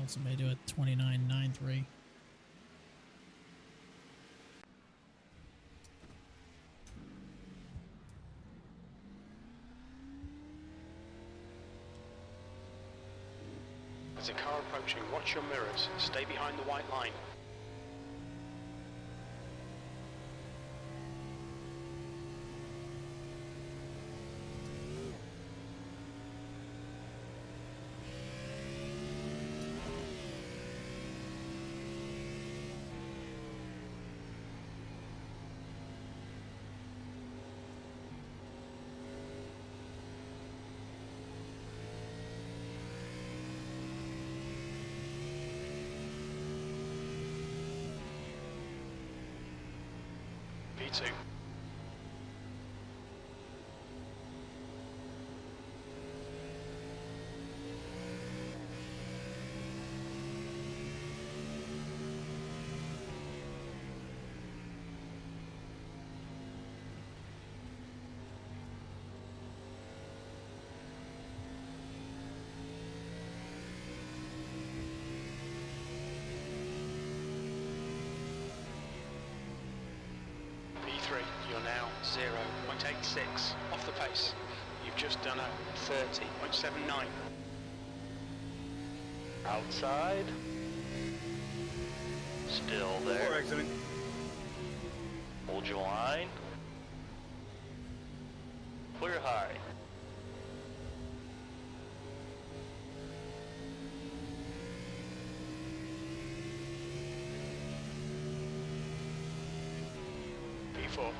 Also may do it 29.93. There's a car approaching. Watch your mirrors. Stay behind the white line. P2. You're now 0.86 off the pace. You've just done a 30.79. Outside. Still there. Or exiting. Hold your line. Clear high. P4.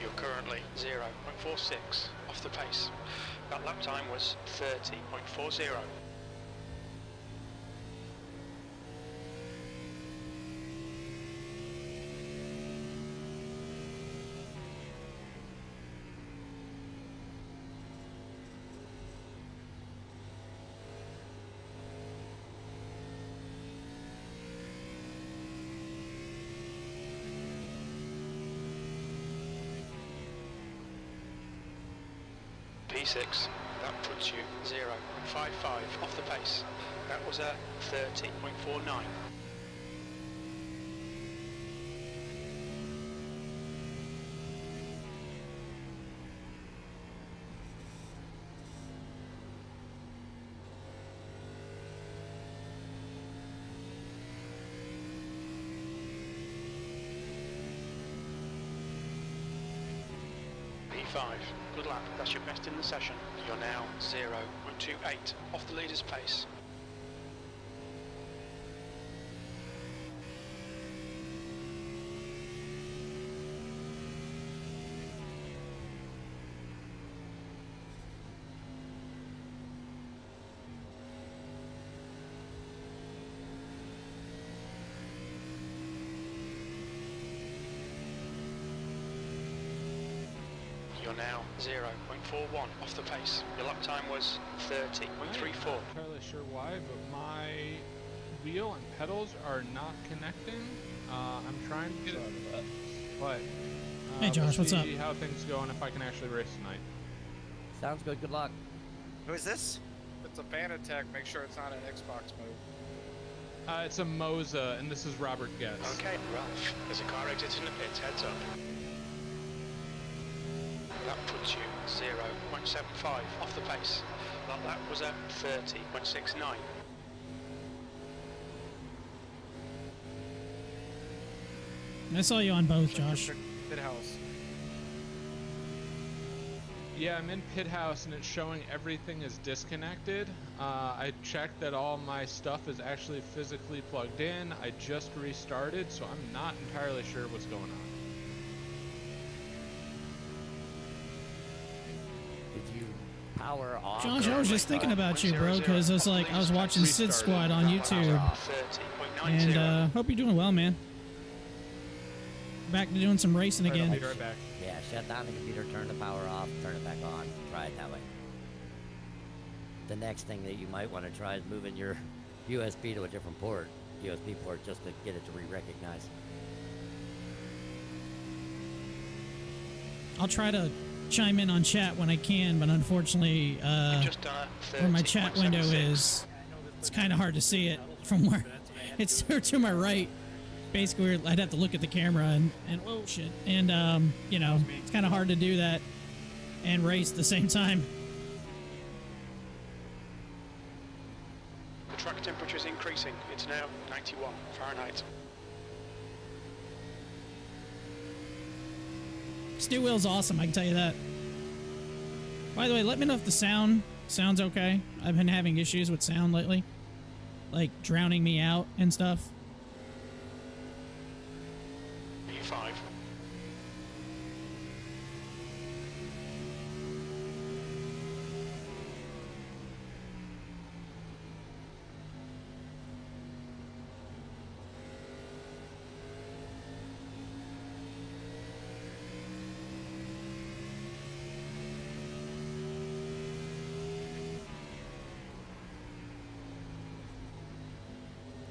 You're currently 0.46 off the pace. That lap time was 30.40. P6, that puts you 0.55 off the pace. That was a 30.49. P5, good lap, that's your best in the session. You're now 0.28 off the leader's pace. You're now 0.41 off the pace. Your lap time was 30.34. I'm not entirely sure why, but my wheel and pedals are not connecting. I'm trying to get it, but Hey Josh, what's up? See how things go and if I can actually race tonight. Sounds good. Good luck. Who is this? If it's a fan attack, make sure it's not an Xbox move. It's a Moza, and this is Robert Getz. Okay, Ralph, there's a car exiting the pits, heads up. That puts you 0.75 off the pace. That was a 30.69. I saw you on both, Josh. Pit house. Yeah, I'm in pit house and it's showing everything is disconnected. I checked that all my stuff is actually physically plugged in. I just restarted, so I'm not entirely sure what's going on. Did you Power off. Josh, I was just thinking about you, bro, because it's like I was watching Sid Squad on YouTube, 30.90. and hope you're doing well, man. Back to doing some racing All right, I'll again. be right back. Yeah, shut down the computer, turn the power off, turn it back on. Try it that way. The next thing that you might want to try is moving your USB to a different port, USB port, just to get it to re-recognize. I'll try to chime in on chat when I can, but unfortunately, Just done a where my chat window 30.76. is, it's kind of hard to see it from where it's to my right. Basically, I'd have to look at the camera and whoa, shit. And, you know, it's kind of hard to do that and race at the same time. The track temperature is increasing. It's now 91 Fahrenheit. Stew Wheel's awesome, I can tell you that. By the way, let me know if the sounds okay. I've been having issues with sound lately. Like drowning me out and stuff. E5.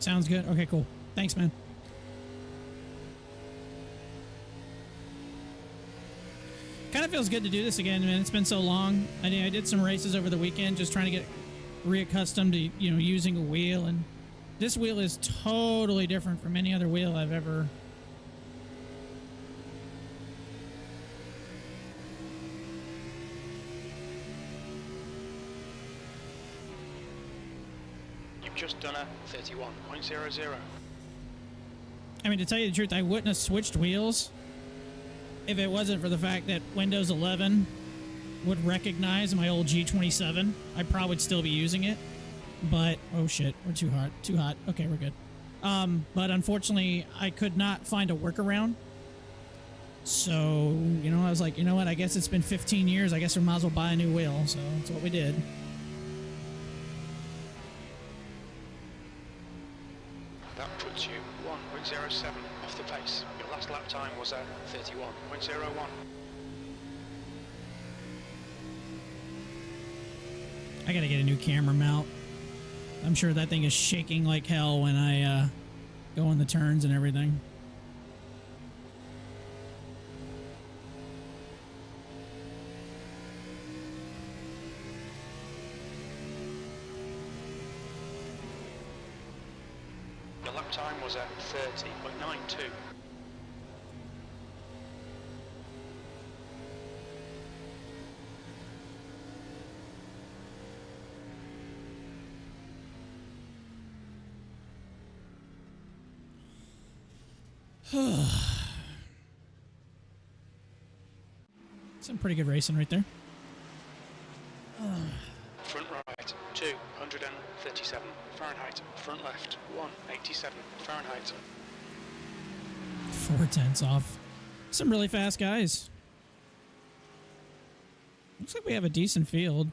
Sounds good. Okay, cool. Thanks, man. Kind of feels good to do this again, man. It's been so long. I did some races over the weekend, just trying to get reaccustomed to, you know, using a wheel. And this wheel is totally different from any other wheel I've ever. You've just done a 31.00. I mean, to tell you the truth, I wouldn't have switched wheels if it wasn't for the fact that Windows 11 would recognize my old G27. I probably would still be using it. But, oh shit, we're too hot. Too hot. Okay, we're good. But unfortunately, I could not find a workaround. So, you know, I was like, you know what? I guess it's been 15 years. I guess we might as well buy a new wheel. So that's what we did. That puts you 1.07 off the pace. Your last lap time was a 31.01. I gotta get a new camera mount. I'm sure that thing is shaking like hell when I go in the turns and everything. Your lap time was at 30.92. Some pretty good racing right there. Front right, 237 Fahrenheit. Front left, 187 Fahrenheit. 4/10 off. Some really fast guys. Looks like we have a decent field.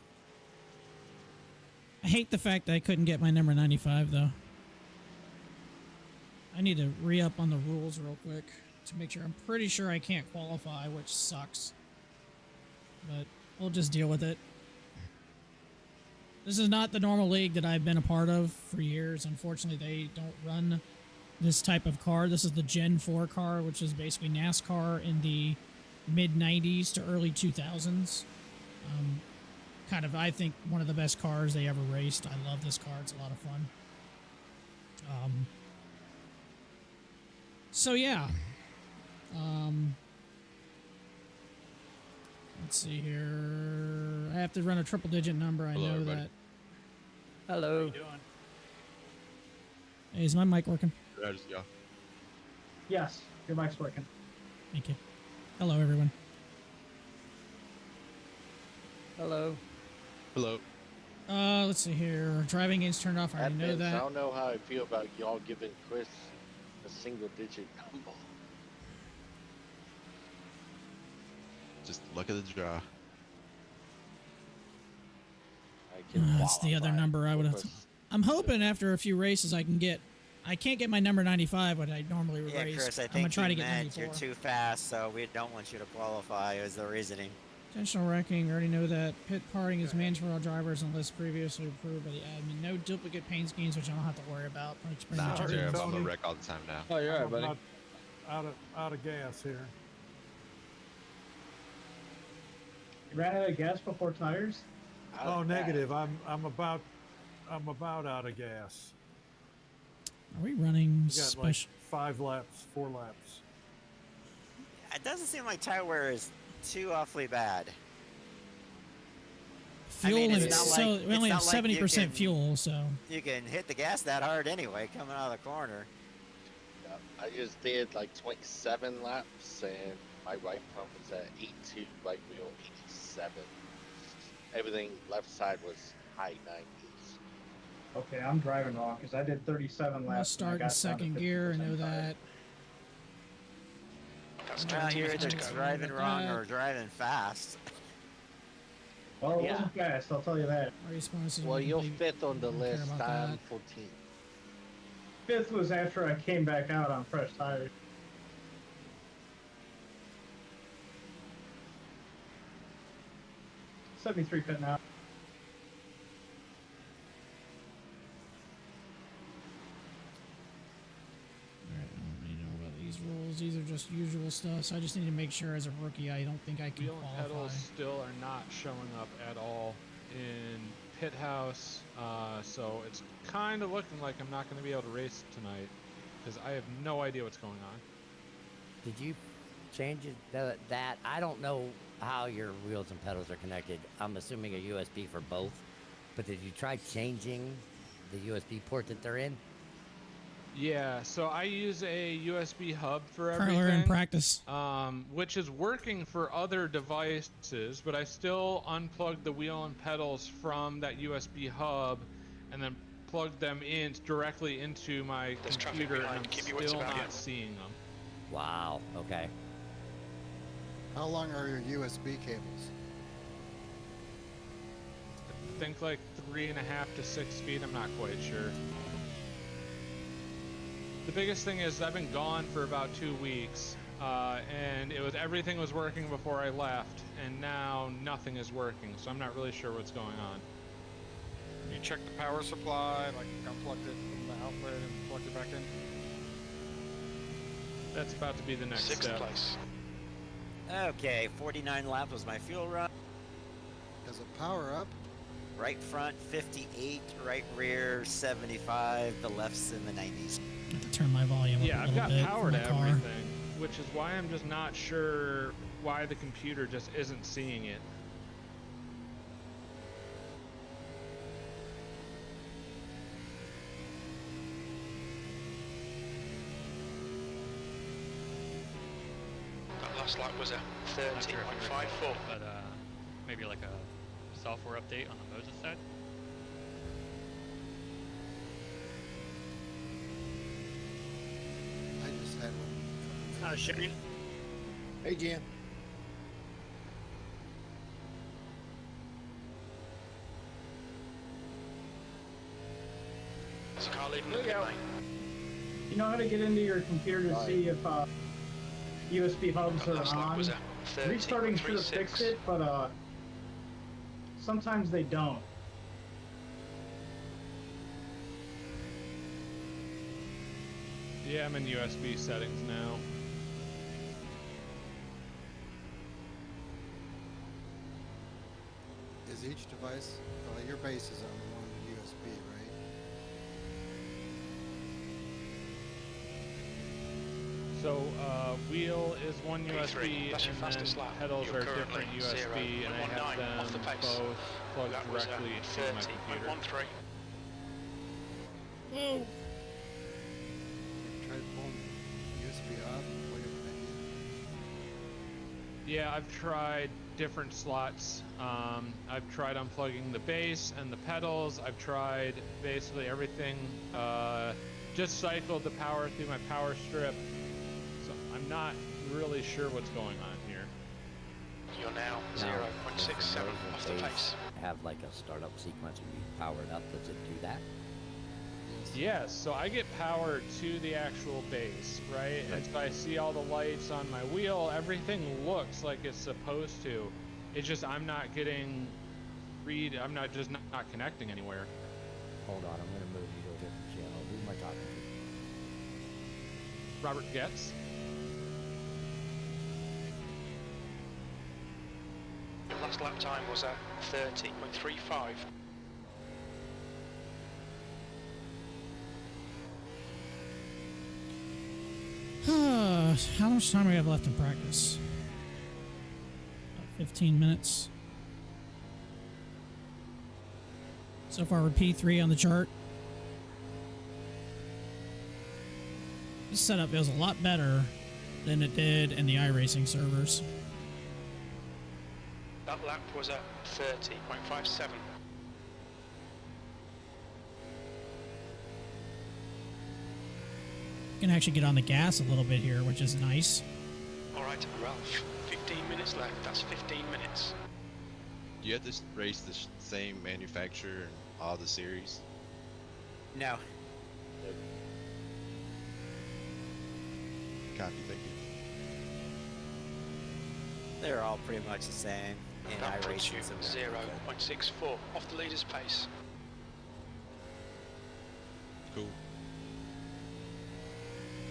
I hate the fact that I couldn't get my number 95, though. I need to re-up on the rules real quick to make sure. I'm pretty sure I can't qualify, which sucks. But we'll just deal with it. This is not the normal league that I've been a part of for years. Unfortunately, they don't run this type of car. This is the Gen 4 car, which is basically NASCAR in the mid-90s to early 2000s. Kind of, I think, one of the best cars they ever raced. I love this car. It's a lot of fun. So, yeah. Let's see here. I have to run a triple-digit number. I Hello, know everybody. that. Hello. Hey, is my mic working? Yeah. Yes, your mic's working. Thank you. Hello, everyone. Hello. Hello. Let's see here. Driving gains turned off. I already know I that. don't know how I feel about y'all giving Chris a single-digit number. Just luck of the draw. can That's the other qualify number I would have. because I'm hoping after a few races I can get. I can't get my number 95, what I normally Yeah, race. Chris, I I'm gonna think try you to get meant 94. you're too fast, so we don't want you to qualify. Is the reasoning? Intentional wrecking. I already know that. Pit parting is mandatory for all drivers unless previously approved by the admin. No duplicate paint schemes, which I don't have to worry about. It's pretty much I'm everything. terrible. I'm a wreck all the time now. Oh, you're right, I'm buddy. about out of gas here. You ran out of gas before tires? Oh, negative. I'm about out of gas. Are we running We got like special? 5 laps, 4 laps. It doesn't seem like tire wear is too awfully bad. Fuel mean, and it's it's not so like- we only have it's not like you 70% can- fuel, so You can hit the gas that hard anyway, coming out of the corner. I just did like 27 laps and my right front was at 82, right wheel 87. Everything left side was high 90s. Okay, I'm driving wrong because I did 37 I'm laps. gonna and I start in got down to second gear. I 50% know tire. that. That's Well, you're either Gen4 to go. driving wrong or driving fast. Well, it Yeah. wasn't fast, I'll tell you that. Responses Well, are you're complete. fifth on the don't care list. about I'm that. 14th. Fifth was after I came back out on fresh tires. '73 pit now. Alright, I don't really know about these rules. These are just usual stuff, so I just need to make sure as a rookie I don't think I can Wheel and qualify. pedals still are not showing up at all in pit house, so it's kind of looking like I'm not going to be able to race tonight because I have no idea what's going on. Did you change it that? I don't know how your wheels and pedals are connected. I'm assuming a USB for both. But did you try changing the USB port that they're in? Yeah, so I use a USB hub for Currently everything. we're in practice. Which is working for other devices, but I still unplugged the wheel and pedals from that USB hub and then plugged them in directly into my There's traffic computer, and behind. I'm Keep your wits still about not you. seeing them. Wow. Okay. How long are your USB cables? I think like 3.5 to 6 feet, I'm not quite sure. The biggest thing is I've been gone for about 2 weeks, and everything was working before I left, and now nothing is working, so I'm not really sure what's going on. You check the power supply, like unplugged it from the outlet and plugged it back in. That's about to be the next 6th step. place. Okay, 49 laps was my fuel run. Does it power up? Right front 58, right rear 75, the left's in the 90s. I have to turn my volume Yeah, up a I've little got bit power for to my car. everything, which is why I'm just not sure why the computer just isn't seeing it. That last lap was a Not sure if you 30.54. but maybe like a software update on the Moses side. I just had one. Shane. Hey, Jan. There's a car leaving the pit lane. You know how to get into your computer to see if USB hubs That are last lap on? was a Restarting should have fixed 30.36. it, but sometimes they don't. Yeah, I'm in USB settings now. Is each device, your base is on one USB, right? So, wheel is one P3, USB, that's your and then fastest lap. pedals You're are currently different USB, and I have 0.19 off the them pace. both plugged That was a directly into my computer. 30.13. Whoa! Try pulling USB off and plug it back in. Yeah, I've tried different slots. I've tried unplugging the bass and the pedals. I've tried basically everything. Just cycled the power through my power strip. So I'm not really sure what's going on here. You're now Now, does the 0.67 noise off the base pace. have like a startup sequence when you power it up? Does it do that? Yes, so I get power to the actual base, right? And so I see all the lights on my wheel. Everything looks like it's supposed to. It's just I'm not getting I'm not connecting anywhere. Hold on, I'm gonna move you to a different channel. Who am I talking to? Robert Getz. Your last lap time was at 30.35. How much time do we have left in practice? About 15 minutes. So far we're P3 on the chart. This setup feels a lot better than it did in the iRacing servers. That lap was at 30.57. Can actually get on the gas a little bit here, which is nice. Alright, Ralph, 15 minutes left. That's 15 minutes. Do you have to race the same manufacturer in all the series? No. Copy, thank you. They're all pretty much the same in That puts you iRacing. 0.64 off the leader's pace. Cool.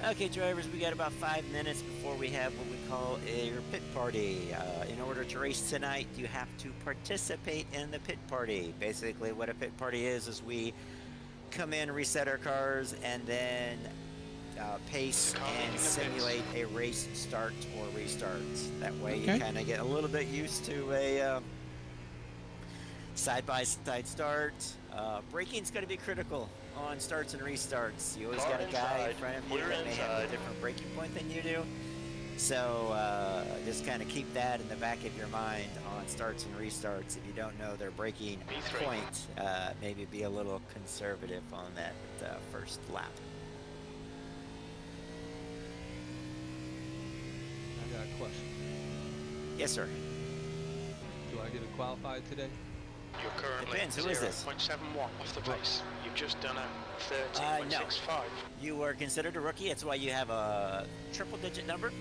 Okay, drivers, we got about 5 minutes before we have what we call a pit party. In order to race tonight, you have to participate in the pit party. Basically, what a pit party is we come in, reset our cars, and then pace and simulate a race start or restart. That way you kind of get a little bit used to a side-by-side start. Braking's going to be critical on starts and restarts. You always got a guy in front of you that may have a different braking point than you do. So just kind of keep that in the back of your mind on starts and restarts. If you don't know their braking point, maybe be a little conservative on that first lap. I got a question. Yes, sir. Do I get a qualified today? You're currently Depends. Who is this? 0.71 off the pace. You've just done a 30.65. No. You are considered a rookie. That's why you have a triple-digit number.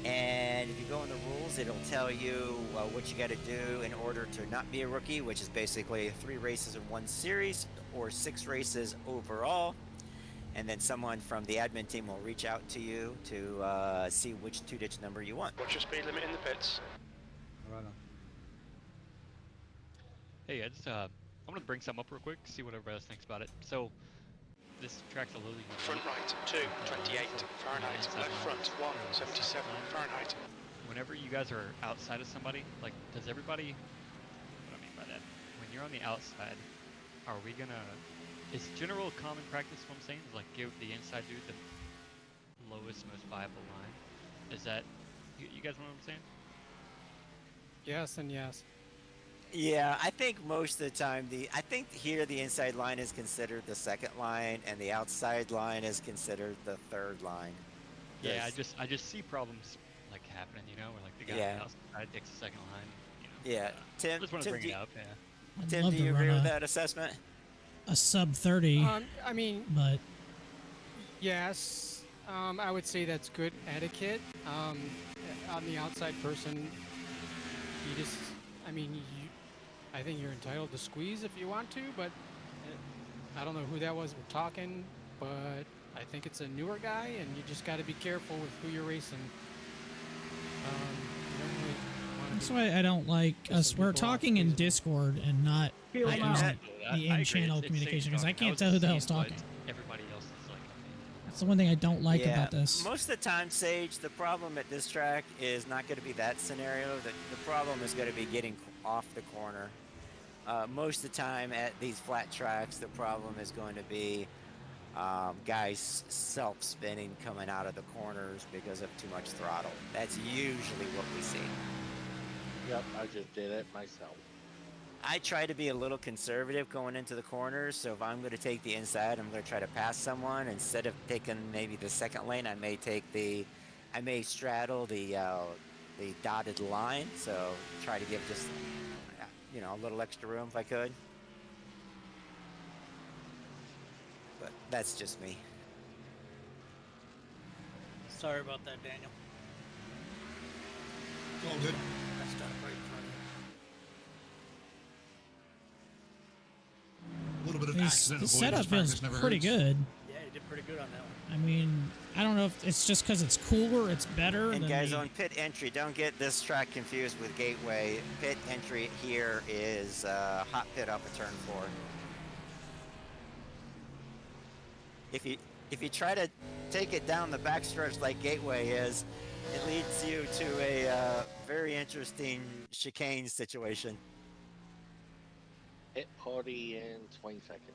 And if you go in the rules, it'll tell you what you got to do in order to not be a rookie, which is basically 3 races in 1 series or 6 races overall. And then someone from the admin team will reach out to you to see which 2-digit number you want. What's your speed limit in the pits? Right on. Hey, I'm gonna bring something up real quick, see what everybody else thinks about it. So, this track's a little unique. Front right, 2, 28 Fahrenheit. Left front, 1, 77 Fahrenheit. Whenever you guys are outside of somebody, like, does everybody, what I mean by that, when you're on the outside, are we gonna, is general common practice what I'm saying, is like give the inside dude the lowest, most viable line? Is that, you guys know what I'm saying? Yes and yes. Yeah, I think most of the time I think here the inside line is considered the second line and the outside line is considered the third line. Yeah, I just see problems like happening, you know, where like the guy on the outside takes the second line. You know, yeah, Tim. Just want to bring it up. Yeah. Tim, do you agree with that assessment? A sub 30. I mean, but yes, I would say that's good etiquette. On the outside person, you just, I mean, I think you're entitled to squeeze if you want to, but I don't know who that was we're talking, but I think it's a newer guy, and you just got to be careful with who you're racing. That's why I don't like us. We're talking in Discord and not using the in-channel communication because I can't tell who the hell's talking. Everybody else is like. That's the one thing I don't like about this. Most of the time, Sage, the problem at this track is not going to be that scenario. The problem is going to be getting off the corner. Most of the time at these flat tracks, the problem is going to be guys self-spinning coming out of the corners because of too much throttle. That's usually what we see. Yep, I just did it myself. I try to be a little conservative going into the corners, so if I'm going to take the inside, I'm going to try to pass someone. Instead of taking maybe the second lane, I may straddle the the dotted line, so try to give just, you know, a little extra room if I could. But that's just me. Sorry about that, Daniel. It's all good. That's done right in front of you. A little bit of The accident setup avoidance feels practice never pretty hurts. good. Yeah, you did pretty good on that one. I mean, I don't know if it's just because it's cooler, it's better. And than guys, the- on pit entry, don't get this track confused with gateway. Pit entry here is hot pit off of turn 4. If you try to take it down the backstretch like gateway is, it leads you to a very interesting chicane situation. Hit party in 20 seconds.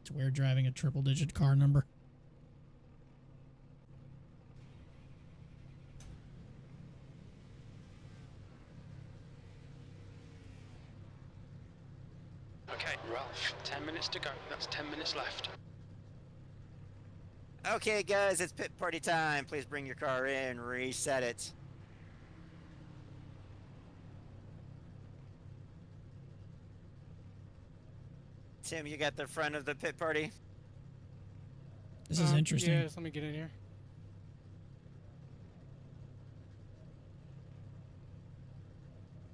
It's weird driving a triple-digit car number. Okay, Ralph, 10 minutes to go. That's 10 minutes left. Okay, guys, it's pit party time. Please bring your car in, reset it. Tim, you got the front of the pit party? This is interesting. Yeah, just let me get in here.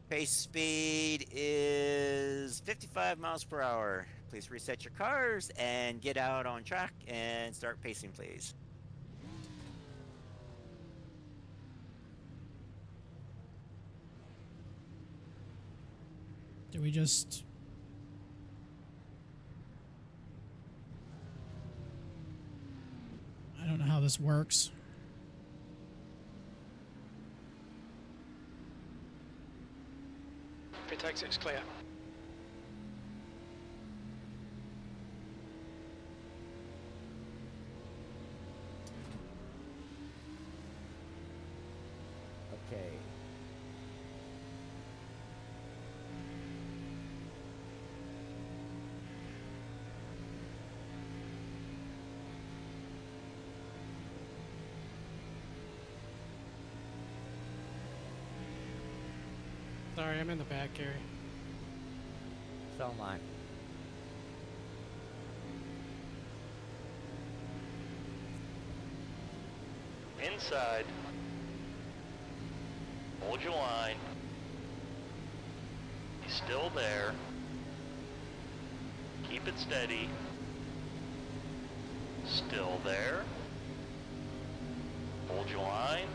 Pace speed is 55 miles per hour. Please reset your cars and get out on track and start pacing, please. Do we just... I don't know how this works. Pit exit's clear. Okay. Sorry, I'm in the back, Gary. So am I. Inside. Hold your line. He's still there. Keep it steady. Still there. Hold your line.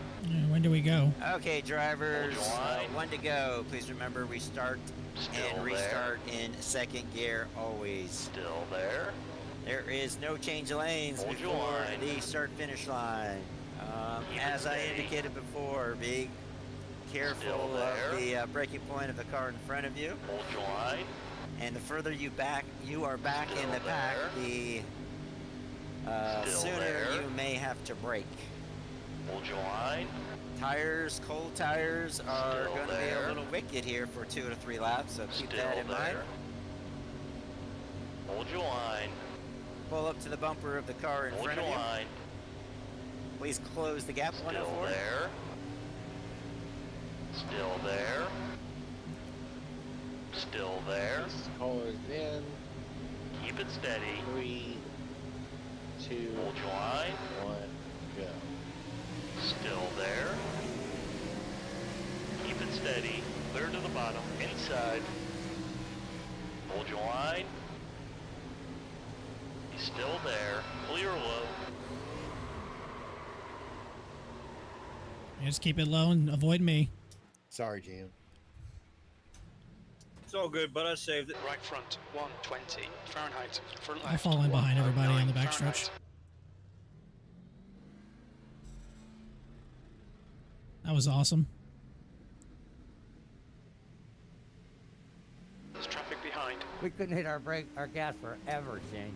When do we go? Okay, drivers, Hold your line. one to go. Please remember we start Still and there. restart in second gear always. Still there. There is no change of lanes Hold your before line. the start-finish line. Keep it As I steady. indicated before, be careful Still of there. the braking point of the car in front of you. Hold your line. And the further you are back in the Still pack, there. the Still sooner there. you may have to brake. Hold your line. Tires, cold tires are Still going to be there. a little wicked here for 2 to 3 laps, so keep Still that in mind. there. Hold your line. Pull up to the bumper of the car in Hold front your of you. line. Please close the gap. Still 104. there. Still there. Still there. Cars in. Keep it steady. 3, 2, Hold your line. 1, go. Still there. Keep it steady. Clear to the bottom. Inside. Hold your line. He's still there. Clear low. Just keep it low and avoid me. Sorry, Jam. It's all good, but I saved it. Right front, 120 Fahrenheit. Front I left, fall in behind everybody on the 109 backstretch. Fahrenheit. That was awesome. There's traffic behind. We couldn't hit our gas forever, Shane.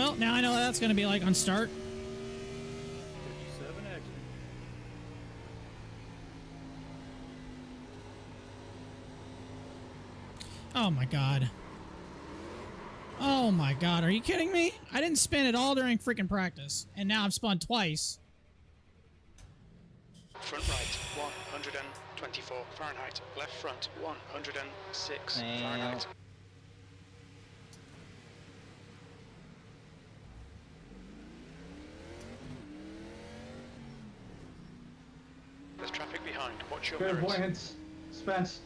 Well, now I know what that's going to be like on start. 57 exit. Oh my god. Oh my god, are you kidding me? I didn't spin it all during freaking practice, and now I've spun twice. Front right, 124 Fahrenheit. Left front, 106 Fahrenheit. There's traffic behind. Watch your mirrors. Clairvoyance, Spence.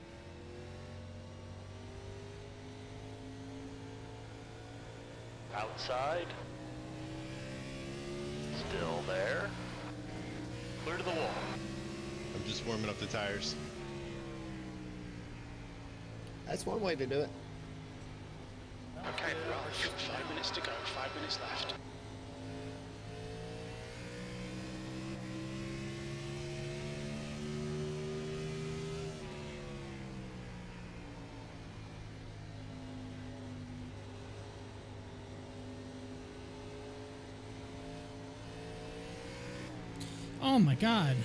Outside. Still there. Clear to the wall. I'm just warming up the tires. That's one way to do it. Okay, Ralph, 5 minutes to go, 5 minutes left. Oh my god.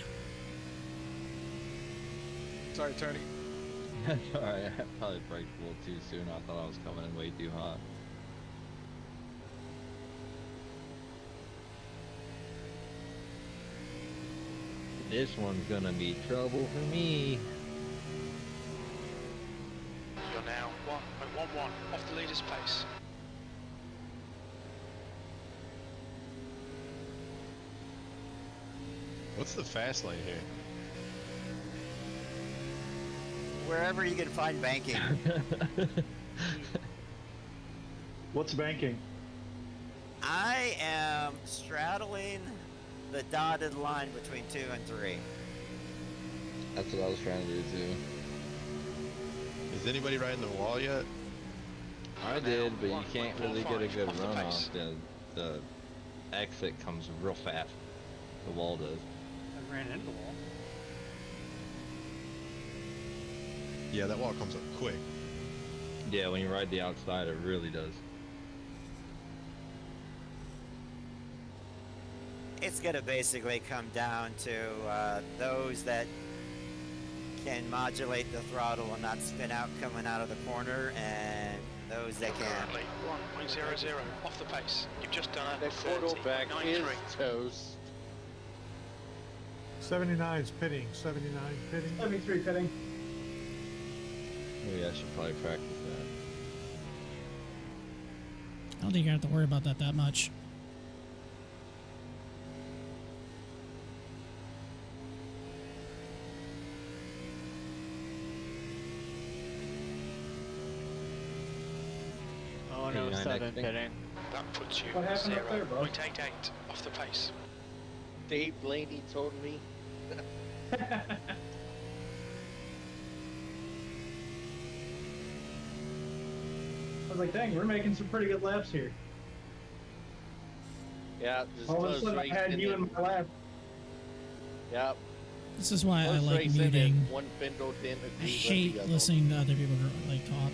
Sorry, Tony. That's alright, I probably braked a little too soon. I thought I was coming in way too hot. This one's gonna be trouble for me. You're now 1.11 off the leader's pace. What's the fast lane here? Wherever you can find banking. What's banking? I am straddling the dotted line between 2 and 3. That's what I was trying to do too. Is anybody riding the wall yet? I did, but you can't really get a good run off. The exit comes real fast. The wall does. I ran into the wall. Yeah, that wall comes up quick. Yeah, when you ride the outside, it really does. It's gonna basically come down to those that can modulate the throttle and not spin out coming out of the corner, and those that can't. Currently 1.00 off the pace. You've just done a The quarterback is 30.93. toast. 79's pitting. 79 pitting. 73 pitting. Maybe I should probably practice that. I don't think you have to worry about that much. Oh no, 7 pitting. That puts you What happened up there, bro? 0.88 off the pace. Dave Blaney told me. I was like, dang, we're making some pretty good laps here. Yeah, just All of a close sudden I had you in my lap. Yep. This is why I Close like racing and muting. one Bindle didn't I agree with hate the other. listening to other people like talk.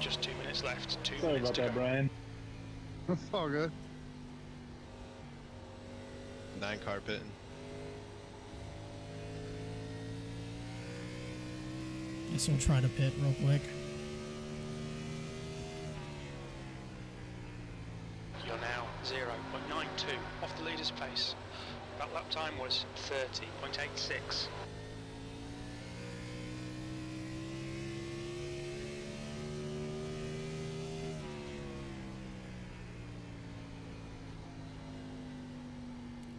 Just 2 minutes left. 2 Sorry minutes about to that, go. Brian. That's all good. 9 car pitting. Guess we'll try to pit real quick. You're now 0.92 off the leader's pace. That lap time was 30.86.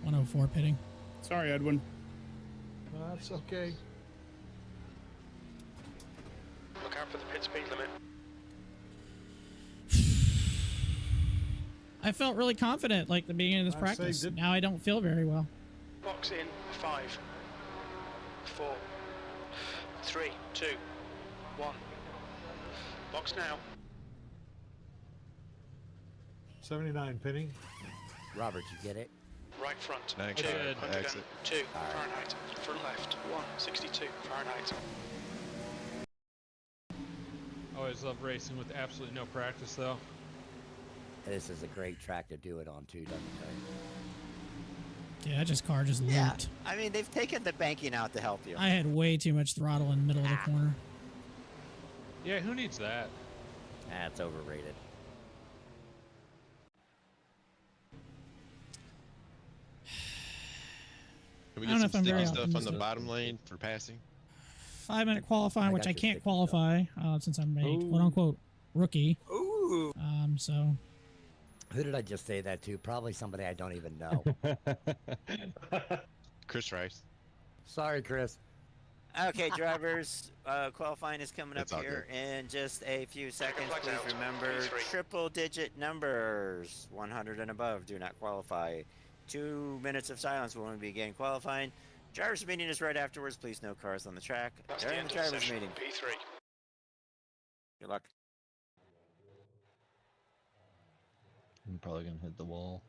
.104 pitting. Sorry, Edwin. That's okay. Look out for the pit speed limit. I felt really confident like the beginning of this I practice. saved it. Now I don't feel very well. Box in 5, 4, 3, 2, 1. Box now. 79 pinning. Robert, you get it? Right front. Nice. 2, Good. 102 Fahrenheit. Front left. 162 Fahrenheit. Always love racing with absolutely no practice, though. This is a great track to do it on, too, doesn't it? Yeah, that car just looped. I mean, they've taken the banking out to help you. I had way too much throttle in the middle of the corner. Yeah, who needs that? That's overrated. Can we I get don't know some if I'm very sticky stuff on the optimistic. bottom lane for passing? 5-minute qualifying, which I can't qualify since I'm a quote-unquote rookie. Ooh. So. Who did I just say that to? Probably somebody I don't even know. Chris Rice. Sorry, Chris. Okay, drivers, qualifying is coming up It's all here in just a few seconds. flags Please out. remember, P3. triple-digit numbers, 100 and above, do not qualify. 2 minutes of silence when we begin qualifying. Drivers' meeting is right afterwards. Please, no cars on the track. That's the During end the of the drivers' session. meeting. P3. Good luck. I'm probably gonna hit the wall.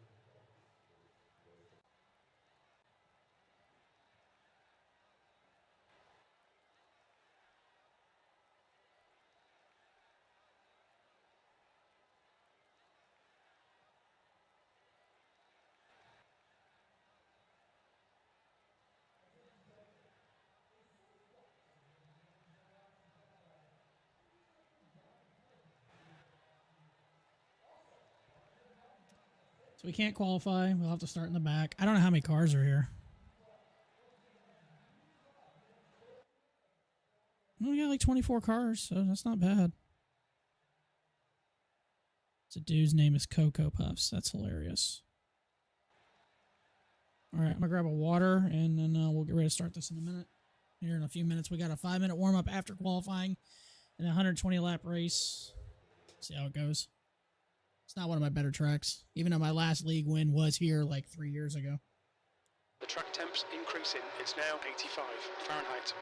So we can't qualify. We'll have to start in the back. I don't know how many cars are here. We got like 24 cars, so that's not bad. It's a dude's name is Cocoa Puffs. That's hilarious. All right, I'm gonna grab a water and then we'll get ready to start this in a minute. Here in a few minutes, we got a 5-minute warm up after qualifying and a 120 lap race. See how it goes. It's not one of my better tracks, even though my last league win was here like 3 years ago. The track temp's increasing. It's now 85 Fahrenheit.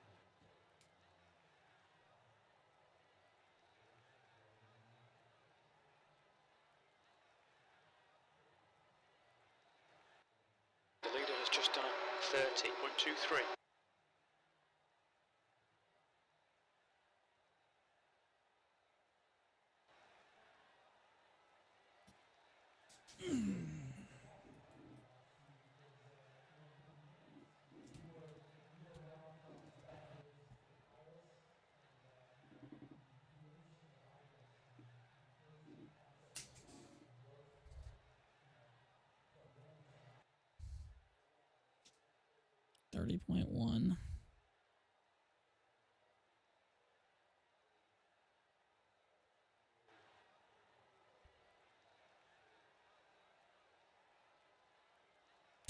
The leader has just done a 30.23. $30.1.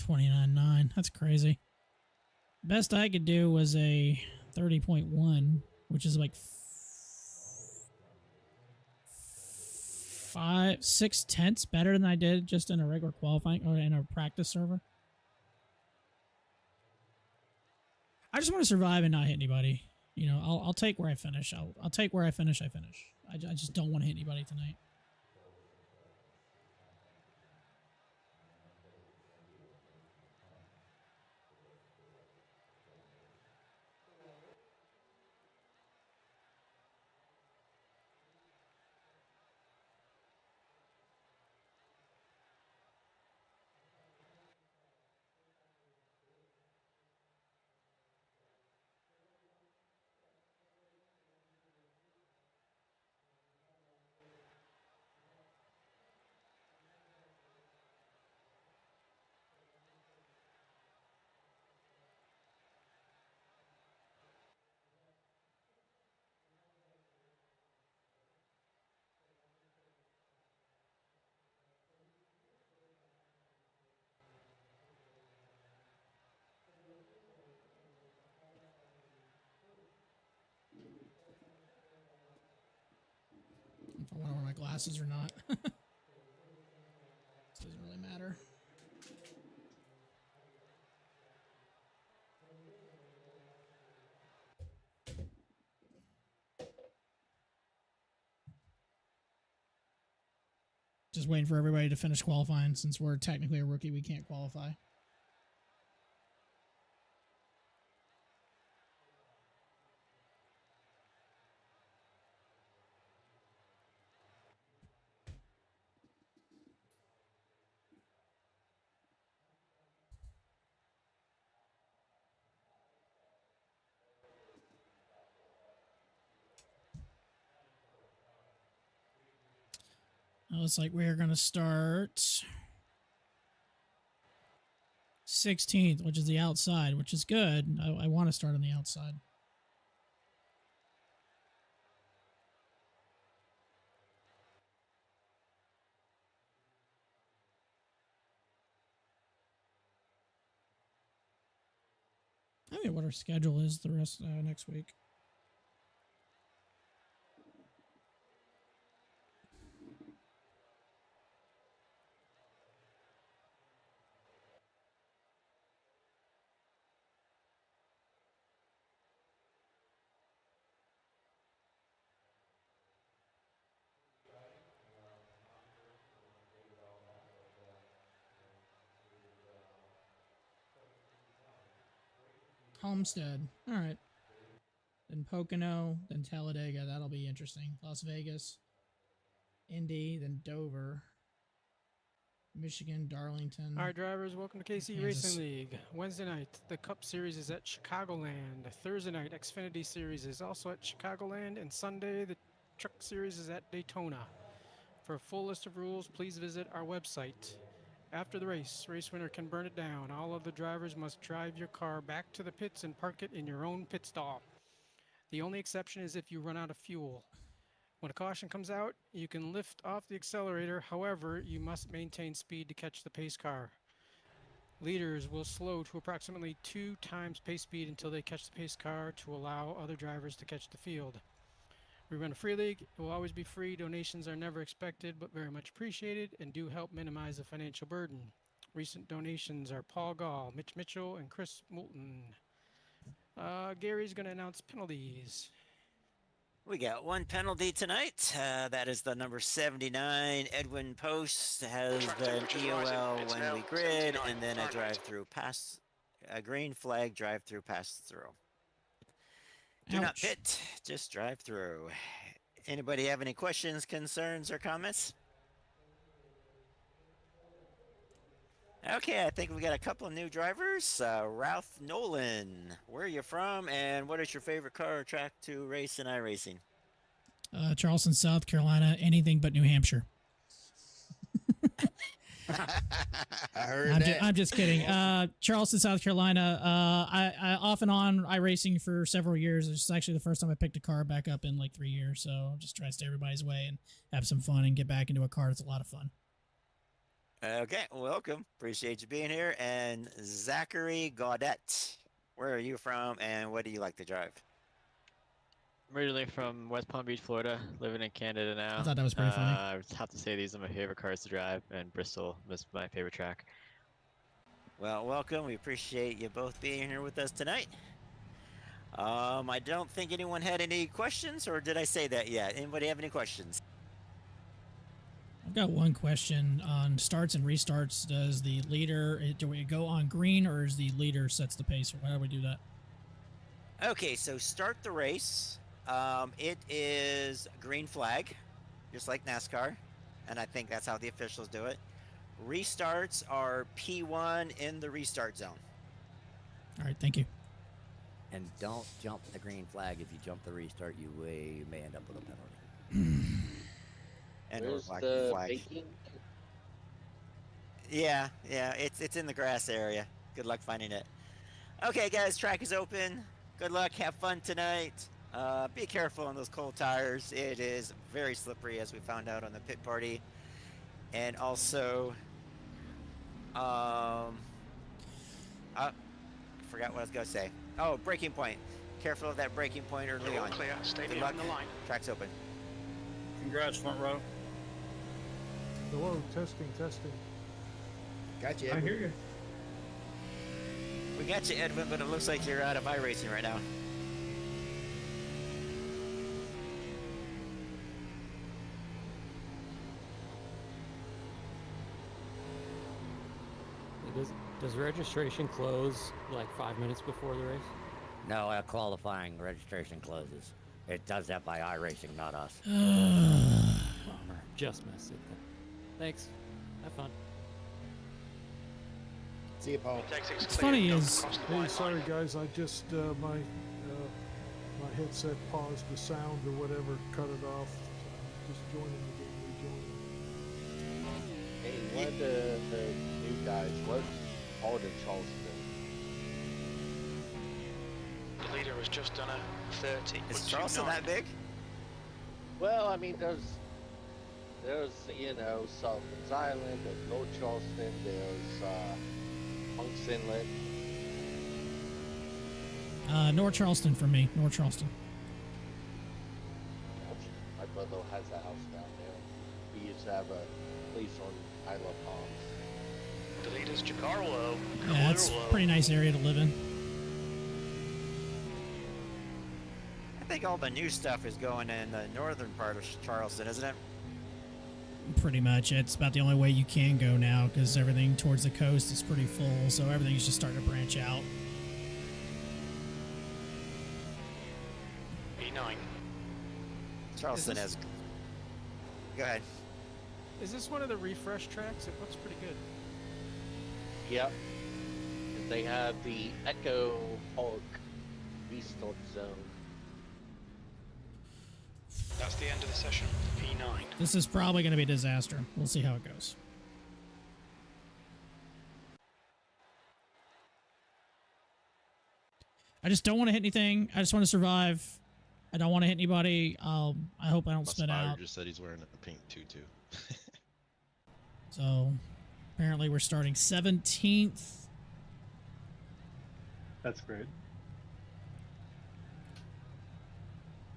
$29.9. That's crazy. Best I could do was a 30.1, which is like 6/10 better than I did just in a regular qualifying or in a practice server. I just want to survive and not hit anybody. You know, I'll take where I finish. I'll take where I finish. I just don't want to hit anybody tonight. If I want to wear my glasses or not. This doesn't really matter. Just waiting for everybody to finish qualifying. Since we're technically a rookie, we can't qualify. Looks like we're going to start 16th, which is the outside, which is good. I want to start on the outside. I don't know what our schedule is the rest next week. Homestead. All right. Then Pocono, then Talladega. That'll be interesting. Las Vegas, Indy, then Dover, Michigan, Darlington. All right, drivers, welcome to KCE Kansas. Racing League. Wednesday night, the Cup Series is at Chicagoland. Thursday night, Xfinity Series is also at Chicagoland. And Sunday, the Truck Series is at Daytona. For a full list of rules, please visit our website. After the race winner can burn it down. All of the drivers must drive your car back to the pits and park it in your own pit stall. The only exception is if you run out of fuel. When a caution comes out, you can lift off the accelerator. However, you must maintain speed to catch the pace car. Leaders will slow to approximately 2 times pace speed until they catch the pace car to allow other drivers to catch the field. We run a free league. It will always be free. Donations are never expected, but very much appreciated and do help minimize the financial burden. Recent donations are Paul Gall, Mitch Mitchell, and Chris Moulton. Gary's going to announce penalties. We got one penalty tonight. That is the number 79. Edwin Post has an EOL when we grid, and then a drive-through pass, a green flag drive-through pass-through. Do not pit, just drive through. Anybody have any questions, concerns, or comments? Okay, I think we got a couple of new drivers. Ralph Nolan, where are you from, and what is your favorite car or track to race in iRacing? Charleston, South Carolina, anything but New Hampshire. I heard I'm just kidding. Charleston, South Carolina. I off and on iRacing for several years. It's actually the first time I picked a car back up in like 3 years. So I'm just trying to stay everybody's way and have some fun and get back into a car. It's a lot of fun. Okay, welcome. Appreciate you being here. And Zachary Gaudette, where are you from, and what do you like to drive? I'm originally from West Palm Beach, Florida, living in Canada now. I thought that was pretty funny. I would have to say these are my favorite cars to drive, and Bristol is my favorite track. Well, welcome. We appreciate you both being here with us tonight. I don't think anyone had any questions, or did I say that yet? Anybody have any questions? I've got one question on starts and restarts. Does the leader, do we go on green, or is the leader sets the pace, or why do we do that? Okay, so start the race. It is green flag, just like NASCAR, and I think that's how the officials do it. Restarts are P1 in the restart zone. All right, thank you. And don't jump the green flag. If you jump the restart, you may end up with a penalty. And Where's black the flag. baking? Yeah, it's in the grass area. Good luck finding it. Okay, guys, track is open. Good luck. Have fun tonight. Be careful on those cold tires. It is very slippery, as we found out on the pit party. And also, I forgot what I was going to say. Oh, braking point. Careful of that braking point early on. Clear. Stay Good behind luck. the line. Track's open. Congrats, front row. Hello, testing. Got you. I hear you. We got you, Edwin, but it looks like you're out of iRacing right now. Does registration close like 5 minutes before the race? No, qualifying registration closes. It does that by iRacing, not us. Bummer. Just missed it. Thanks. Have fun. See you, Paul. It's funny is... Hey, sorry guys, I just, my headset paused the sound or whatever, cut it off. Just joining the game, rejoining. Hey, one of the new guys, what called in Charleston? The leader has just done a 30. Is Charleston that big? Well, I mean, there's you know, Sullivan's Island, there's North Charleston, there's Monk's Inlet. North Charleston for me. North Charleston. My brother has a house down there. We used to have a place on Isle of Palms. The leader's Carlo. Yeah, it's a pretty nice area to live in. I think all the new stuff is going in the northern part of Charleston, isn't it? Pretty much. It's about the only way you can go now because everything towards the coast is pretty full, so everything's just starting to branch out. E9. Charleston has... Go ahead. Is this one of the refresh tracks? It looks pretty good. Yep. They have the Echo Park restart zone. That's the end of the session. P9. This is probably going to be a disaster. We'll see how it goes. I just don't want to hit anything. I just want to survive. I don't want to hit anybody. I hope I don't spin out. just said he's wearing a pink tutu. So, apparently we're starting 17th. That's great.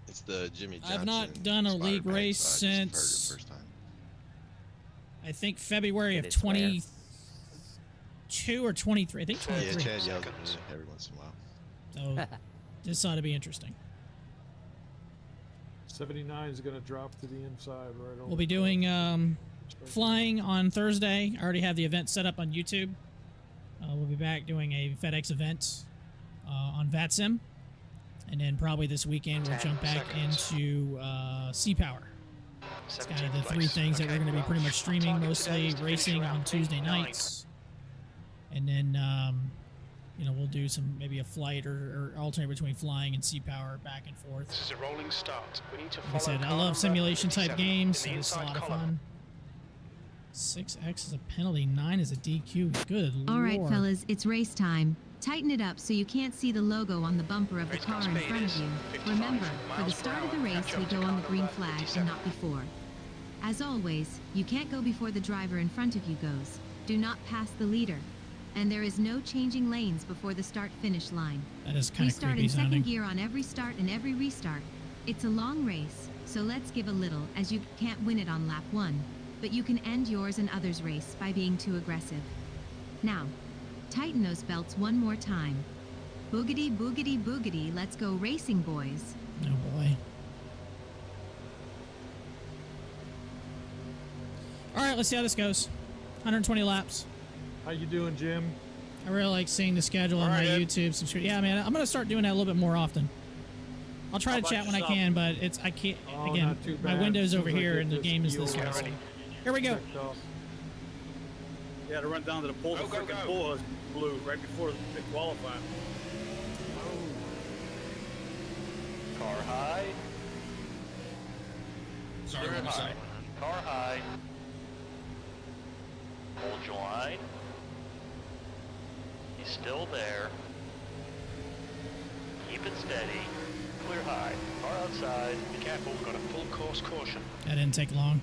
It's the Jimmy Johnson. I've not done a league race so I just heard it since first time. I think February of 22 or 23. I think 23. Yeah, Chad yells at me every once in a while. So this ought to be interesting. 79 is going to drop to the inside right over. We'll be doing flying on Thursday. I already have the event set up on YouTube. We'll be back doing a FedEx event on VATSIM. And then probably this weekend we'll jump back into C-Power. It's kind of the three things that we're going to be pretty much streaming, mostly racing on Tuesday nights. And then, you know, we'll do maybe a flight or alternate between flying and C-Power back and forth. This is a rolling start. We need to Like I said, I love simulation type games, so it's a lot of fun. 6X is a penalty, 9 is a DQ. Good All lord. right, fellas, it's race time. Tighten it up so you can't see the logo on the bumper of the car in front of you. Remember, for the start of the race, we go on the green flag and not before. As always, you can't go before the driver in front of you goes. Do not pass the leader. And there is no changing lanes before the start-finish line. That is kind of Restart creepy in sounding. second gear on every start and every restart. It's a long race, so let's give a little, as you can't win it on lap 1. But you can end yours and others' race by being too aggressive. Now, tighten those belts one more time. Boogity, boogity, boogity, let's go racing, boys. Oh boy. All right, let's see how this goes. 120 laps. How you doing, Jim? I really like seeing the schedule on my YouTube subscription. Yeah, man, I'm gonna start doing that a little bit more often. I'll try to chat when I can, but I can't. Again, not too my bad. window's over Soon as I here, get and the this game is this deal way. So. ready. Here we go. Yeah, to run down to the pool. The freaking pool is blue right before the qualifying. Car high. Sorry, Clear I'm high. sorry. Car high. Hold your line. He's still there. Keep it steady. Clear high. Car outside. Be careful, we've got a full course caution. That didn't take long.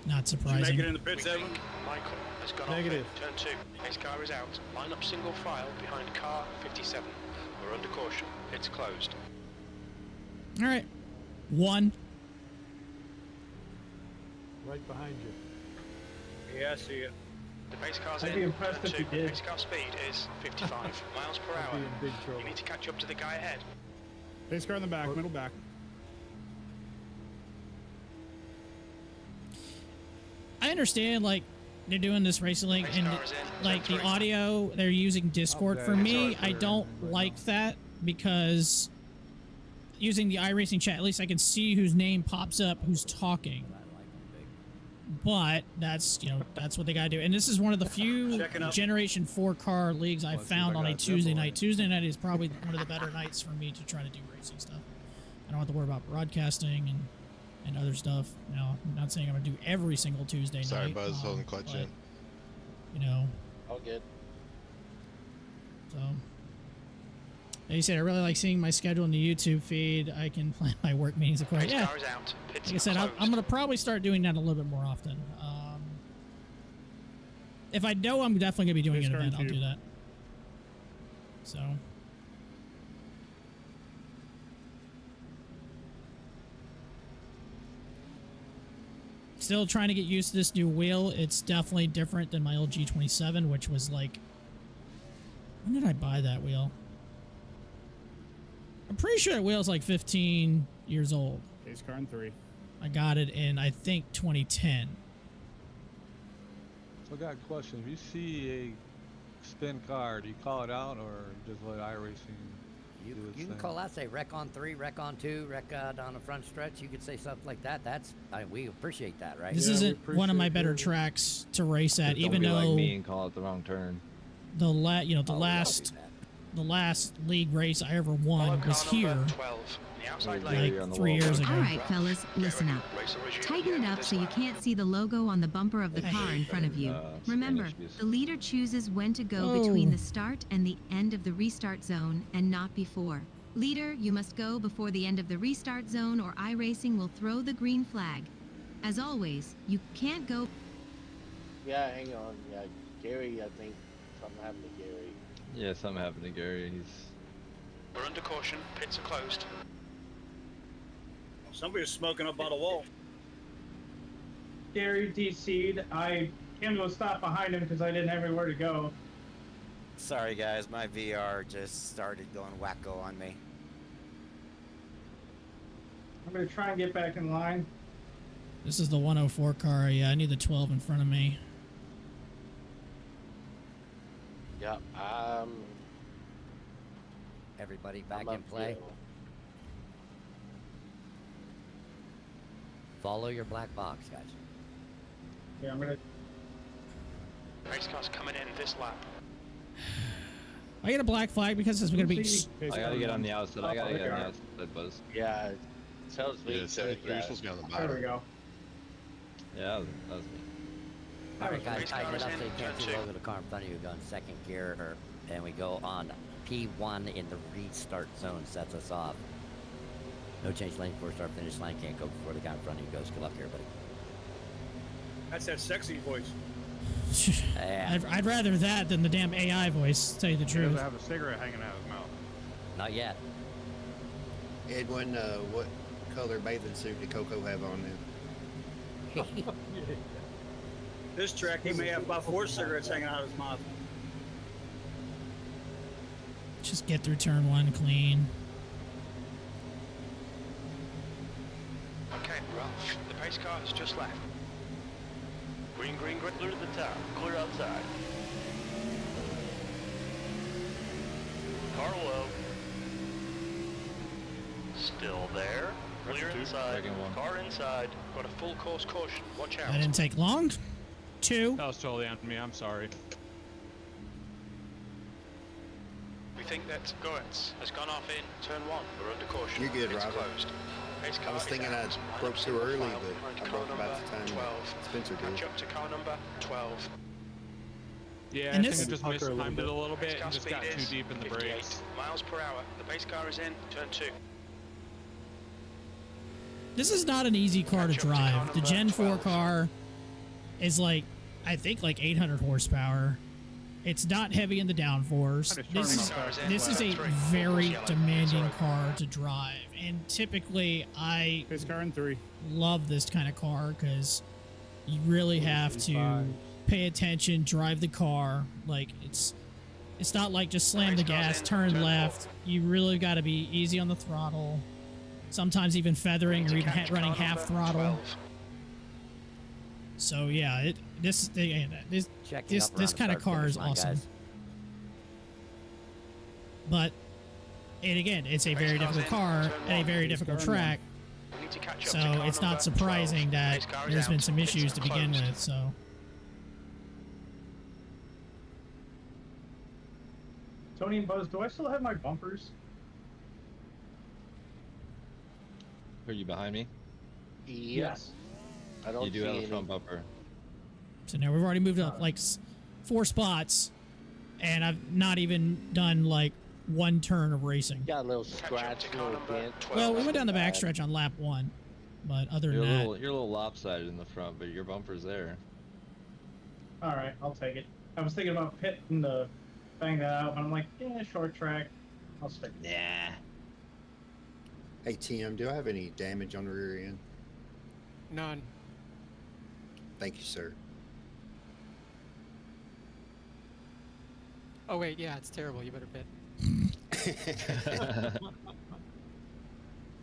Not surprising. Did you make it in the pits, Evan? Michael has gone Negative. off in turn 2. His car is out. Line up single file behind car 57. We're under caution. It's closed. All right. 1. Right behind you. Yeah, I see it. The pace car's I'd in. be impressed turn if you 2. did. Pace car speed is 55 miles per I'd hour. be in big trouble. You need to catch up to the guy ahead. Pace car in the back, middle back. understand, like, they're doing this racing link and, like, the audio, they're using Discord. For me, I don't like that because using the iRacing chat, at least I can see whose name pops up, who's talking. But that's, you know, that's what they gotta do. And this is one of the few Generation 4 car leagues I've found on a Tuesday night. Tuesday night is probably one of the better nights for me to try to do racing stuff. I don't have to worry about broadcasting and other stuff. Now, I'm not saying I'm gonna do every single Tuesday night. Sorry, Buzz, holding clutch in. You know. All good. So, like you said, I really like seeing my schedule in the YouTube feed. I can plan my work meetings accordingly. Yeah. Like I said, I'm gonna probably start doing that a little bit more often. If I know I'm definitely gonna be doing an event, I'll do that. So. Still trying to get used to this new wheel. It's definitely different than my old G27, which was like... When did I buy that wheel? I'm pretty sure that wheel's like 15 years old. Case car in 3. I got it in, I think, 2010. So I got a question. If you see a spin car, do you call it out or just let iRacing do its You can thing? call out, say wreck on 3, wreck on 2, wreck down the front stretch. You could say something like that. We appreciate that, right? This isn't one of my better tracks to race at, Don't even be though like me and call it the wrong turn. the last league race I ever won was here, like 3 years ago. All right, fellas, listen up. Tighten it up so you can't see the logo on the bumper of the car in front of you. Remember, the leader chooses when to go between the start and the end of the restart zone and not before. Leader, you must go before the end of the restart zone or iRacing will throw the green flag. As always, you can't go... Yeah, hang on. Yeah, Gary, I think something happened to Gary. Yeah, something happened to Gary. We're under caution. Pits are closed. Somebody's smoking up by the wall. Gary DC'd. I came to a stop behind him because I didn't have anywhere to go. Sorry guys, my VR just started going wacko on me. I'm gonna try and get back in line. This is the 104 car. Yeah, I need the 12 in front of me. Yeah, Everybody back in play. Follow your black box, guys. Yeah, I'm gonna... Race car's coming in this lap. I get a black flag because it's going to be... I gotta get on the outside. I gotta get on the outside, Buzz. Yeah, it tells me. Yeah, so you're supposed to be on the bottom. There we go. Yeah, that was me. Alright guys, tighten it up so you can't see the logo of the car in front of you. Go in second gear, and we go on P1 in the restart zone, sets us off. No change lane before start finish line, can't go before the guy in front of you goes. Good luck, everybody. That's that sexy voice. I'd rather that than the damn AI voice, to tell you the He truth. doesn't have a cigarette hanging out of his mouth. Not yet. Edwin, what color bathing suit did Coco have on then? This track, he may have about 4 cigarettes hanging out of his mouth. Just get through turn 1 clean. Okay, Ralph. The pace car has just left. Green, green, green, clear to the top. Clear outside. Car low. Still there. Clear inside. Car inside. Got a full course caution. Watch out. That didn't take long. 2. That was totally on me. I'm sorry. We think that Goetz has gone off in turn 1. We're under caution. You're good, It's Robert. closed. Pace car I was is thinking out. I broke too early, but I Car broke about number the time 12. Spencer did. Catch up to car number 12. Yeah, And I this- think I just mistimed it a little bit Pace car and just speed got too is deep in the 58 brakes. miles per hour. The pace car is in turn 2. This is not an easy car to drive. The Gen 4 car is like, I think like 800 horsepower. It's not heavy in the downforce. This is a very demanding car to drive. And typically, I love this kind of car because you really have to pay attention, drive the car. Like, it's not like just slam the gas, turn left. You really got to be easy on the throttle. Sometimes even feathering or even running half throttle. So yeah, this kind of car is awesome. Guys. But and again, it's a very difficult car and a very difficult track. So it's not surprising that there's been some issues to begin with. So. Tony and Buzz, do I still have my bumpers? Are you behind me? Yes. I don't You do see have a any. front bumper. So now we've already moved up like 4 spots, and I've not even done like 1 turn of racing. Got a little scratch, a little dent. Well, we went down the backstretch on lap 1, but other than that, You're a little lopsided in the front, but your bumper's there. All right, I'll take it. I was thinking about pitting to bang that out, but I'm like, yeah, short track. I'll stick. Yeah. Hey Tim, do I have any damage on the rear end? None. Thank you, sir. Oh wait, yeah, it's terrible. You better pit.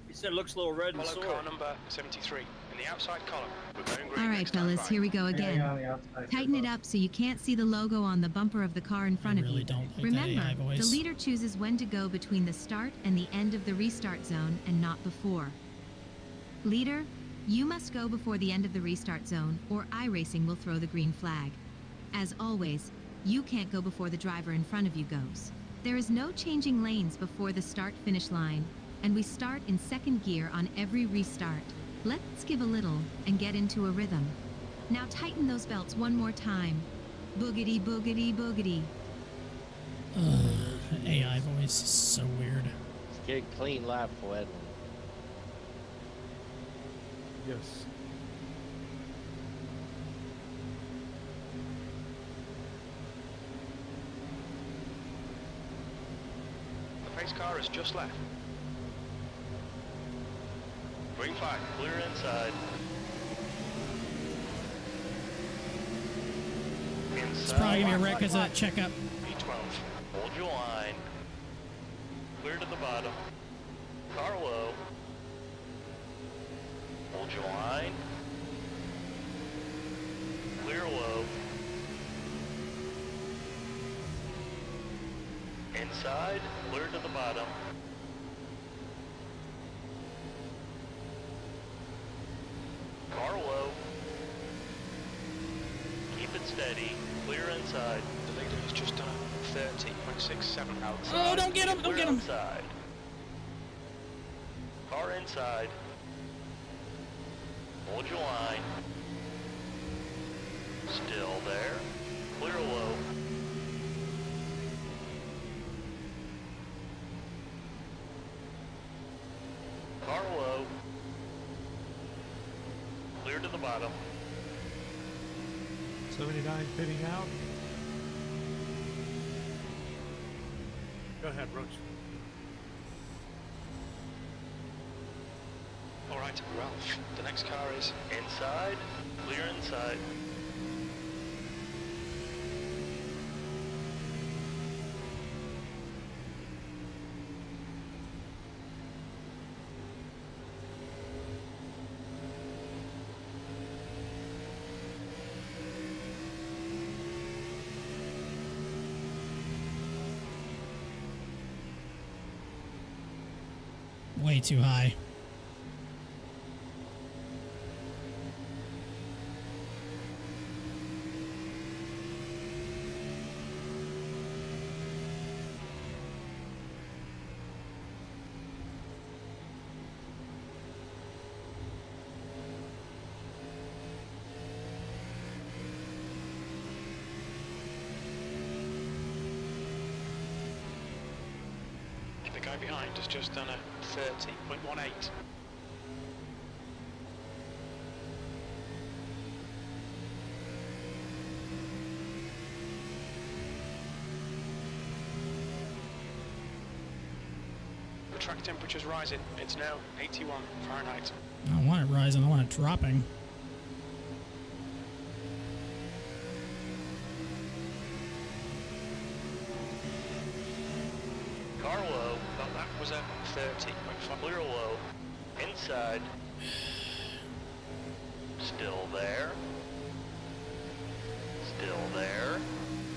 He said it looks a little red and Follow sore. car number 73 in the outside column. We're going green All right, next time fellas, by. here we go again. Yeah, on the outside. Tighten it up so you can't see the logo on the bumper of the car in front of really you. don't like that Remember, AI the voice. leader chooses when to go between the start and the end of the restart zone and not before. Leader, you must go before the end of the restart zone or iRacing will throw the green flag. As always, you can't go before the driver in front of you goes. There is no changing lanes before the start-finish line, and we start in 2nd gear on every restart. Let's give a little and get into a rhythm. Now tighten those belts one more time. Boogity, boogity, boogity. AI voice is so weird. Let's get a clean lap for Edwin. Yes. The pace car has just left. Green flag, clear inside. It's probably gonna be a wreck as a checkup. B12. Hold your line. Clear to the bottom. Car low. Hold your line. Clear low. Inside, clear to the bottom. Car low. Keep it steady. Clear inside. The leader has just done a 30.67 outside. Oh, don't get him! Don't Clear get him! inside. Car inside. Hold your line. Still there. Clear low. Car low. Clear to the bottom. 79 pitting out. Go ahead, Roach. All right, Ralph. The next car is Inside. Clear inside. Way too high. the guy behind has just done a 30.18. The track temperature's rising. It's now 81 Fahrenheit. I don't want it rising, I want it dropping. Car low. But that was a 30.5. Clear low. Inside. Still there.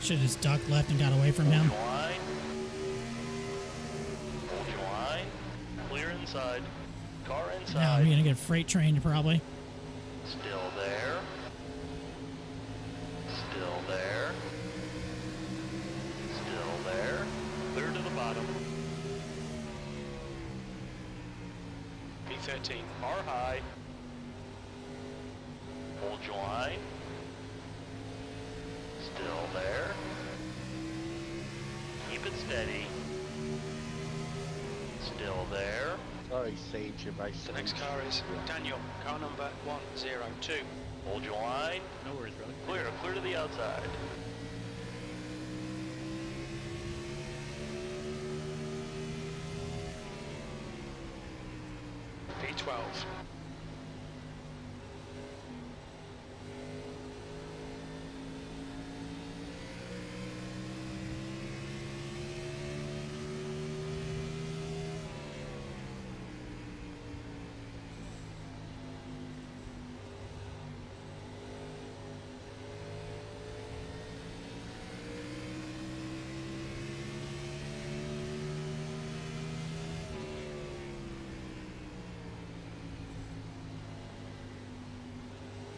Should have just ducked left and got away from him. Hold your line. Hold your line. Clear inside. Car inside. Now I'm gonna get freight trained probably. Still there. Still there. Still there. Clear to the bottom. P13. Car high. Hold your line. Still there. Keep it steady. Still there. Sorry, Sage, if I The next car is Daniel, car number 102. Hold your line. No worries, brother. Clear. Clear to the outside. P12.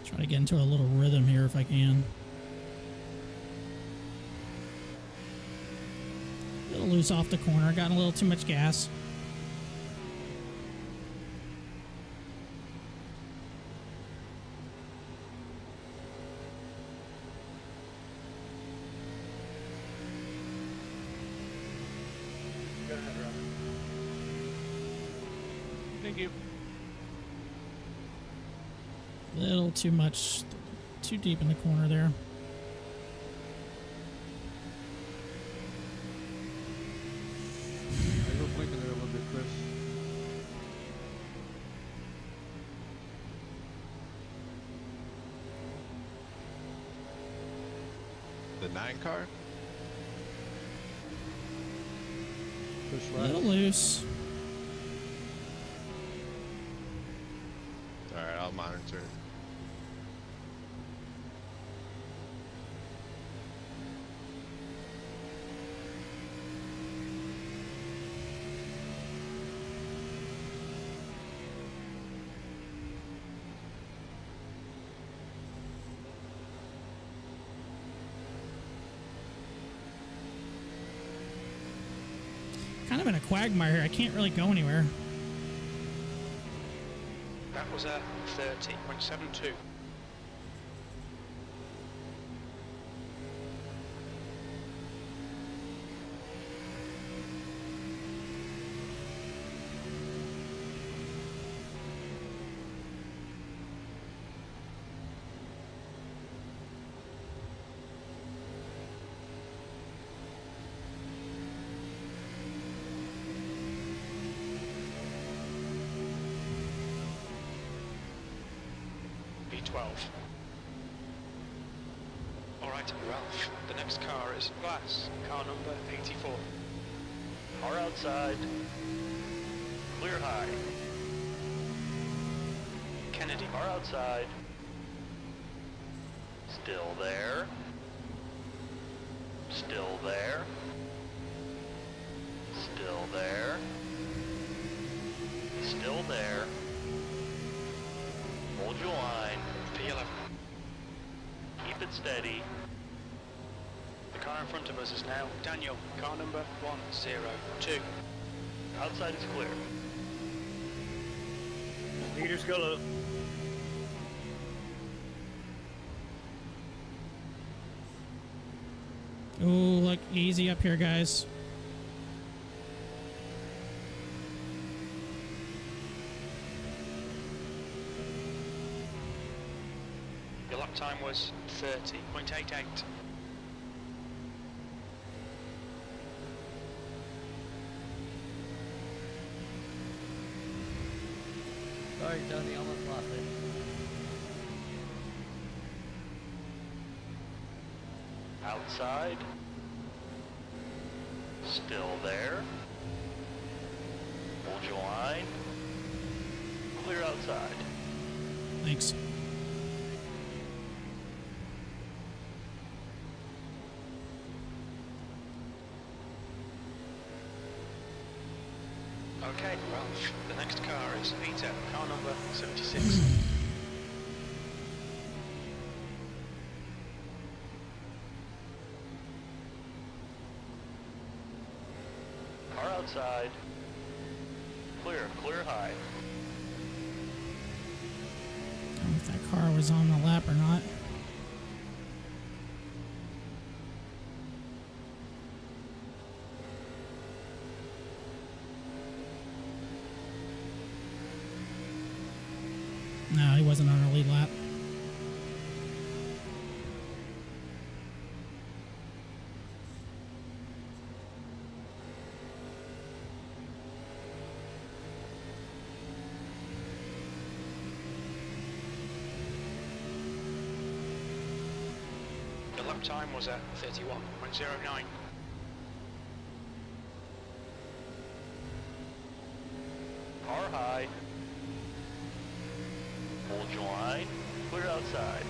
Try to get into a little rhythm here if I can. A little loose off the corner, got a little too much gas. Thank you. Little too much, too deep in the corner there. I go blinking there a little bit, Chris. The 9 car? Push A left. little loose. Alright, I'll monitor. Kind of in a quagmire here. I can't really go anywhere. That was a 30.72. B12. Alright, Ralph. The next car is Glass, car number 84. Car outside. Clear high. Kennedy. Car outside. Still there. Still there. Still there. Still there. Hold your line. P11. Keep it steady. The car in front of us is now Daniel, car number 102. Outside is clear. Leaders go low. Ooh, look, easy up here, guys. Your lap time was 30.88. Sorry, Tony, almost lost it. Outside. Still there. Hold your line. Clear outside. Thanks. Okay, Ralph, the next car is Peter, car number 76. Car outside. Clear, clear high. I don't know if that car was on the lap or not. No, he wasn't on our lead lap. The lap time was at 31.09. Car high. Hold your line. Clear outside.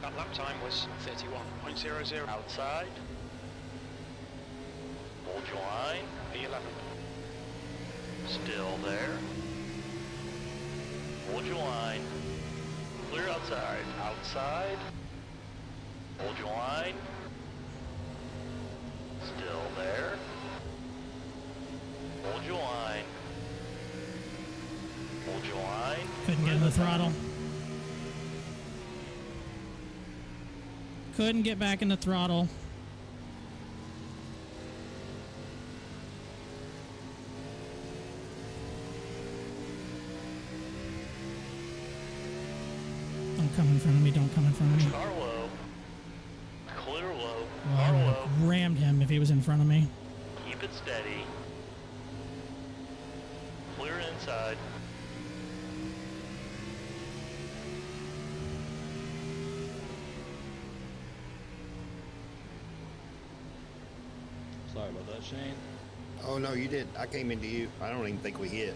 That lap time was 31.00. Outside. Hold your line. P11. Still there. Hold your line. Clear outside. Outside. Hold your line. Still there. Hold your line. Hold your line. Couldn't get in the throttle. Couldn't get back in the throttle. Don't come in front of me, don't come in front of me. Car low. Clear low. Well, I Car would low. have rammed him if he was in front of me. Keep it steady. Clear inside. Sorry about that, Shane. Oh no, you did. I came into you. I don't even think we hit.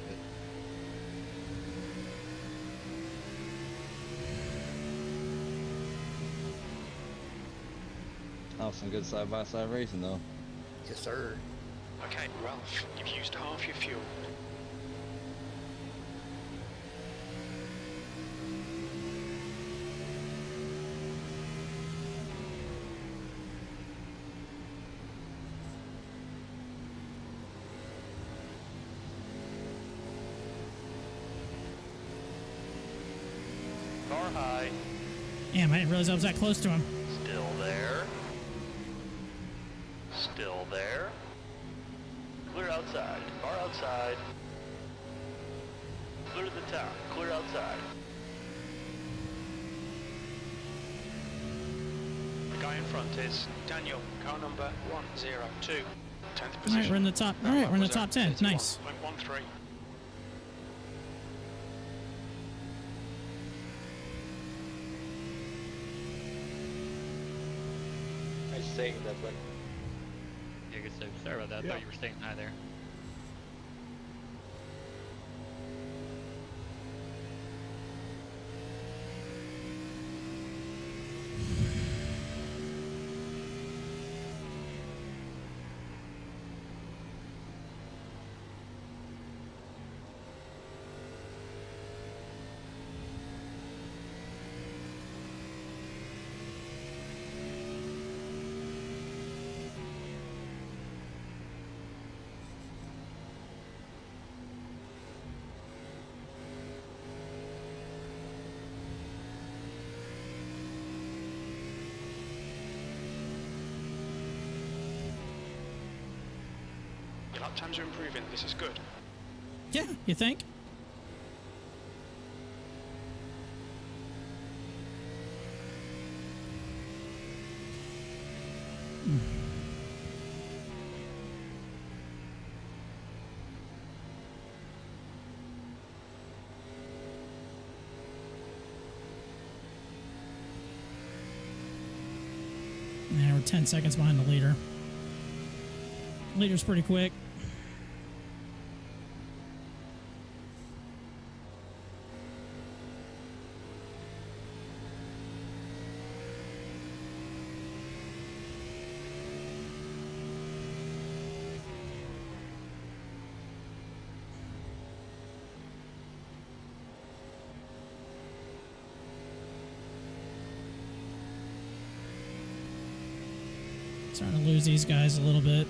Oh, some good side-by-side racing, though. Yes, sir. Okay, Ralph, you've used half your fuel. Car high. Damn, I didn't realize I was that close to him. Still there. Still there. Clear outside. Car outside. Clear to the top. Clear outside. The guy in front is Daniel, car number 102. 10th All position. right, we're in the top. All right, we're in the top 10. Nice. 31.13. Nice save that one. Yeah, good save. Sorry about that. I thought you were staying high there. Your lap times are improving. This is good. Yeah, you think? Yeah, we're 10 seconds behind the leader. Leader's pretty quick. Starting to lose these guys a little bit.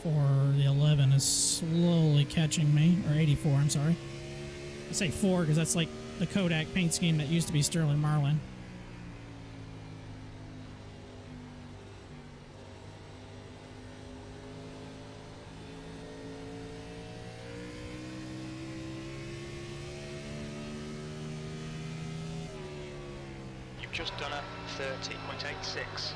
For the 11 is slowly catching me, or 84, I'm sorry. I say 4 because that's like the Kodak paint scheme that used to be Sterling Marlin. You've just done a 30.86.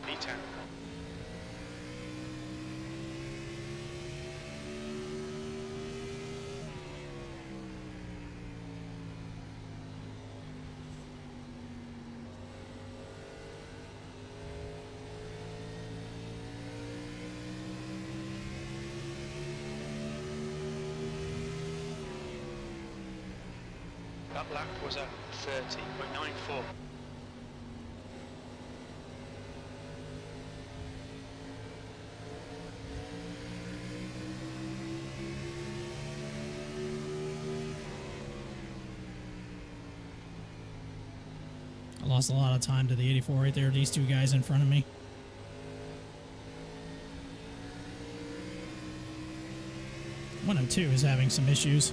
B10. That lap was at 30.94. I lost a lot of time to the 84 right there. These two guys in front of me. .102 is having some issues.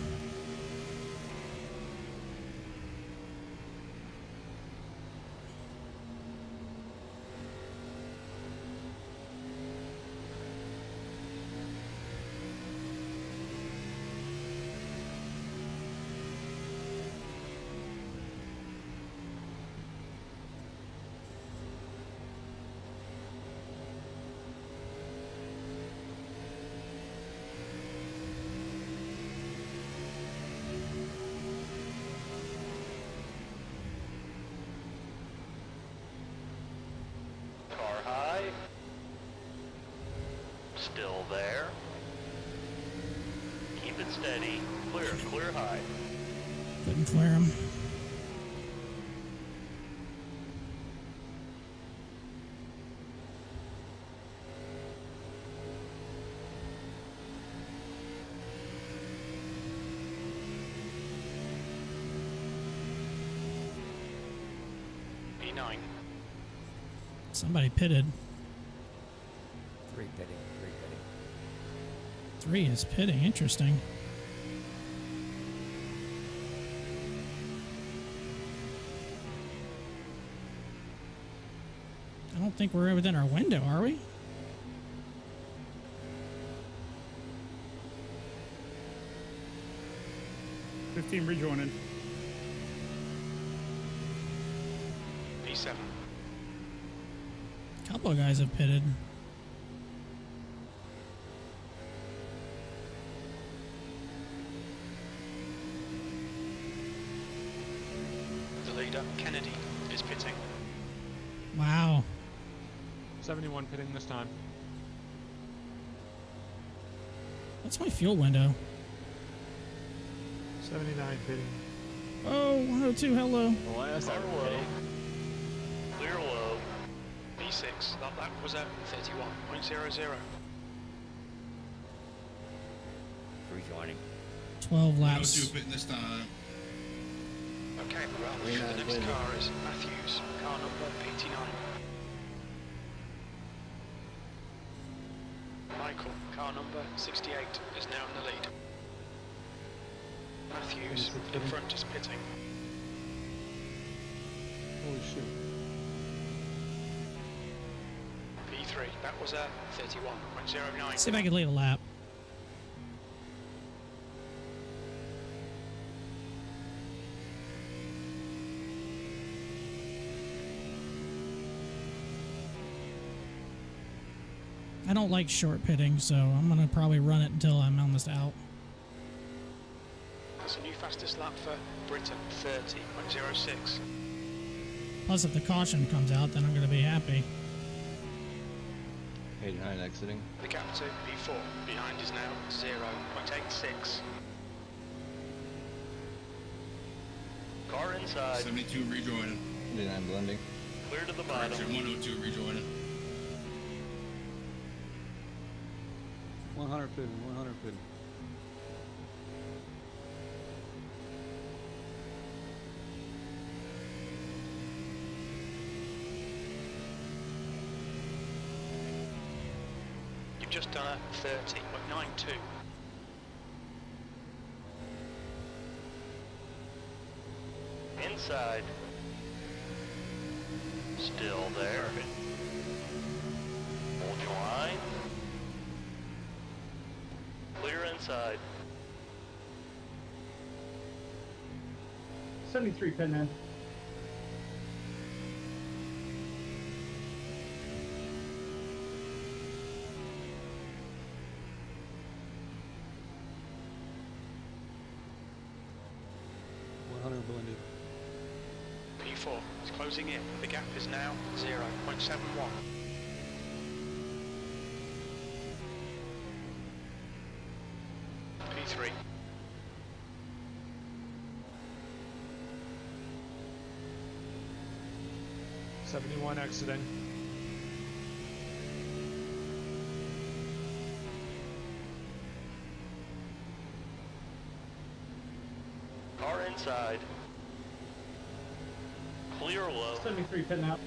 Car high. Still there. Keep it steady. Clear, clear high. Couldn't clear him. B9. Somebody pitted. 3 pitting, 3 pitting. 3 is pitting. Interesting. I don't think we're within our window, are we? $15 rejoining. B7. A couple of guys have pitted. The leader, Kennedy, is pitting. Wow. 71 pitting this time. What's my fuel window? 79 pitting. Oh, 102, hello. Car low. Clear low. B6, that lap was at 31.00. Rejoining. 12 laps. This time. Okay, well, the next car is Matthews, car number 89. Michael, car number 68, is now in the lead. Matthews, in front, is pitting. Holy shit. P3, that was at 31.09. See if I can lead a lap. I don't like short pitting, so I'm gonna probably run it until I'm almost out. That's a new fastest lap for Britain, 30.06. Plus, if the caution comes out, then I'm gonna be happy. 89 exiting. The gap to P4 behind is now 0.86. Car inside. 72 rejoining. 89 blending. Clear to the bottom. Correction, 102 rejoining. 150, 150. You've just done a 30.92. Inside. Still there. Hold your line. Clear inside. 73 pin in. Blended. P4 is closing in. The gap is now 0.71. P3. '71 exiting. Car inside. Clear low. 73 pin out.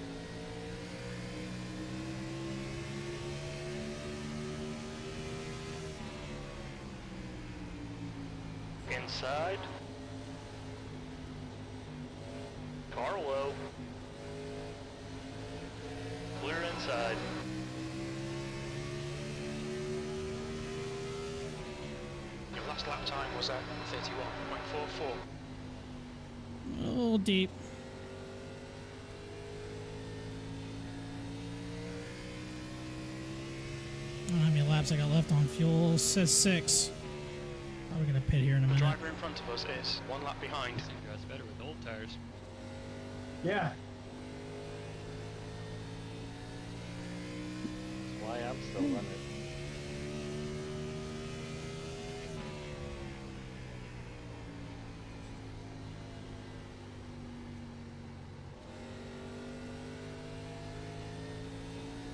Inside. Car low. Clear inside. Your last lap time was at 31.44. A little deep. I don't know how many laps I got left on fuel. It says 6. Probably gonna pit here in a The minute. driver in front of us is one lap behind. That's better with old tires. Yeah. That's why I'm still running.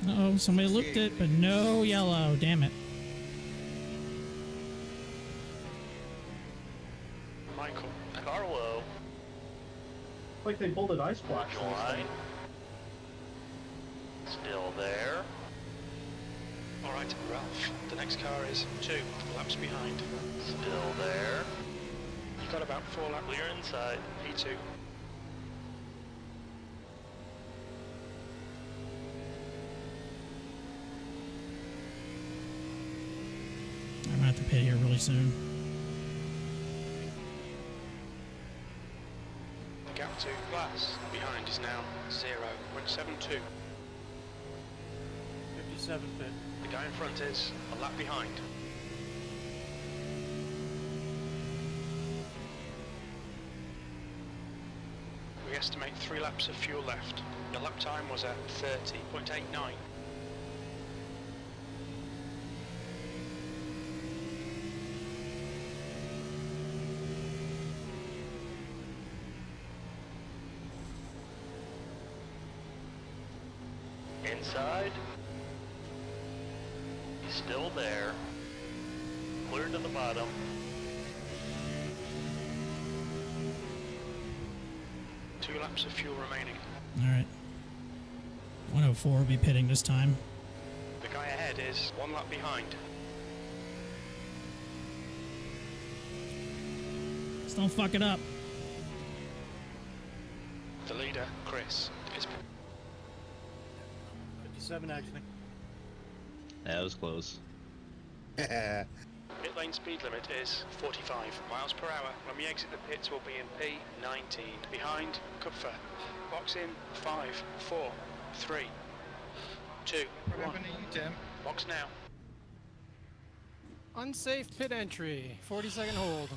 Uh-oh, somebody looked it, but no yellow. Damn it. Michael. Car low. Like they bolted ice blocks. Line. Still there. Alright, Ralph. The next car is 2 laps behind. Still there. You've got about 4 laps. Clear inside. P2. I'm gonna have to pit here really soon. The gap to glass behind is now 0.72. 57 pit. The guy in front is a lap behind. We estimate 3 laps of fuel left. Your lap time was at 30.89. Inside. He's still there. Clear to the bottom. Two laps of fuel remaining. Alright. 104 will be pitting this time. The guy ahead is 1 lap behind. Just don't fuck it up. The leader, Chris, is 57 exiting. That was close. Pit lane speed limit is 45 miles per hour. When we exit the pits, we'll be in P19. Behind, Kupfer. Box in 5, 4, 3, 2, 1. What happened to you, Tim? Box now. Unsafe pit entry. 40-second hold.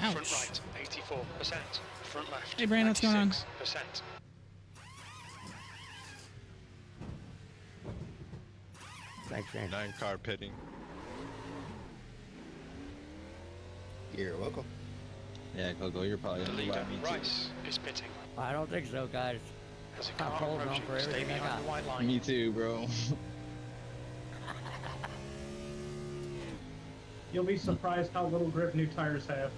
Ouch. Front right, 84%. Front left, Hey, Brandon, what's going on? 96%. Thanks, Shane. 9 car pitting. You're welcome. Yeah, Coco, you're probably The gonna leader, me too. Rice, is pitting. I don't think so, guys. As a I'm car holding on approaching, for stay everything I behind got. the white line. Me too, bro. You'll be surprised how little grip new tires have.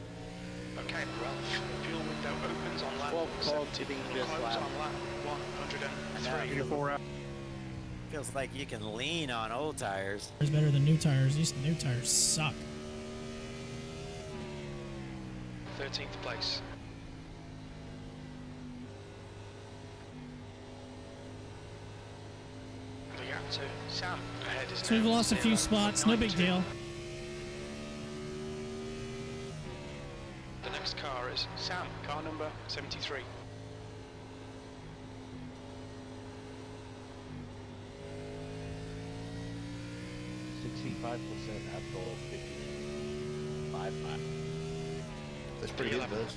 Okay, Ralph, fuel window opens on lap 70. this Close lap. on lap 103. Now, feels like you can lean on old tires. It's better than new tires. These new tires suck. 13th place. The gap to Sam ahead is So we've now lost a few 0.92. spots. No big deal. The next car is Sam, car number 73. After 55 laps. That's pretty good, Buzz.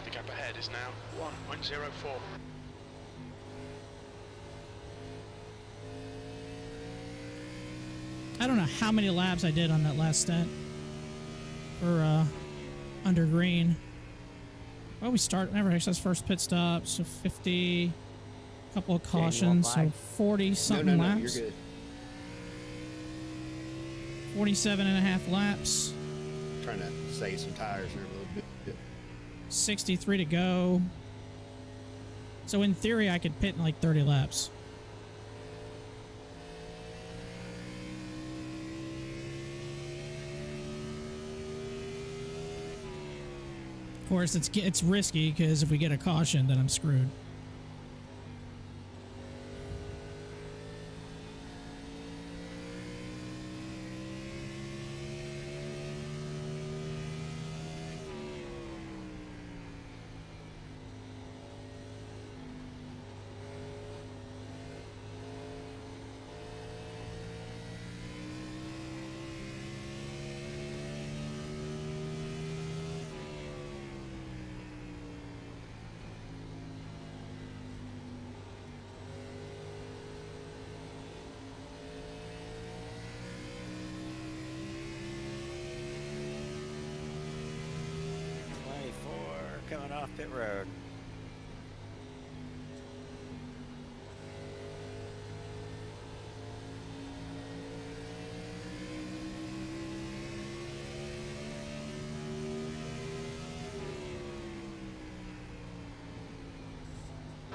The gap ahead is now 1.04. I don't know how many laps I did on that last stat for under green. Well, we start whenever that's first pit stop, so 50, couple of cautions, so 40 something No, laps. you're good. 47 and a half laps. Trying to save some tires there a little bit. 63 to go. So in theory, I could pit in like 30 laps. Of course, it's risky because if we get a caution, then I'm screwed. Coming off pit road.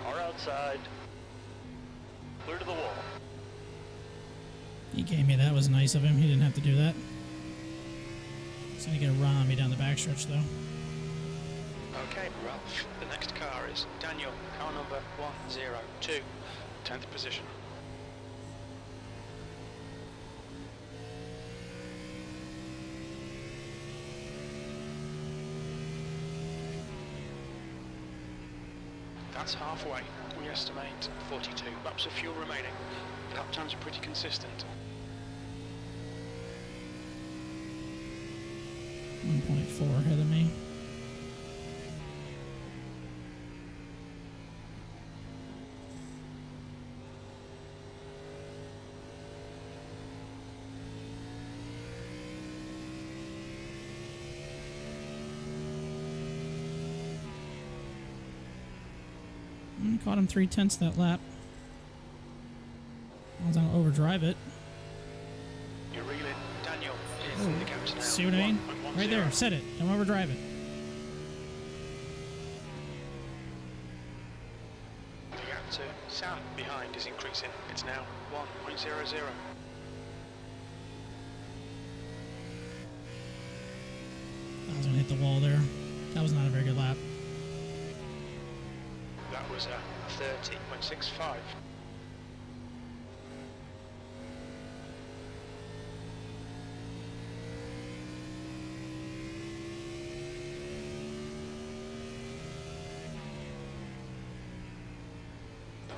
Car outside. Clear to the wall. He gave me that. Was nice of him. He didn't have to do that. He's gonna get a run on me down the backstretch though. Okay, Ralph. The next car is Daniel, car number 102, 10th position. That's halfway. We estimate 42 laps of fuel remaining. Lap times are pretty consistent. 1.4 ahead of me. Caught him 3/10 that lap. I don't overdrive it. You're reeling. Daniel is in the gaps now. See what I mean? Right there. Set it. Don't overdrive it. The gap to Sam behind is increasing. It's now 1.00. I was gonna hit the wall there. That was not a very good lap. That was a 30.65.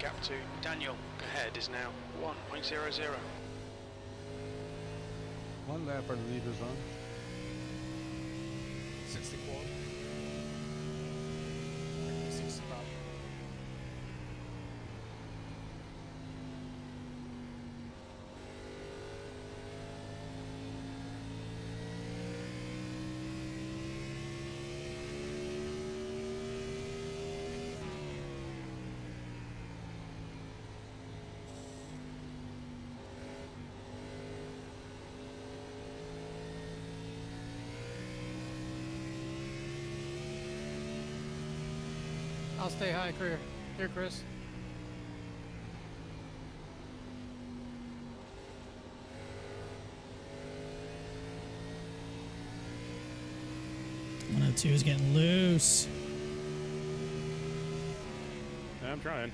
gap to Daniel ahead is now 1.00. One lap are the leaders on. 60 quad. 60 pound. I'll stay high, here, Chris. Two is getting loose. I'm trying.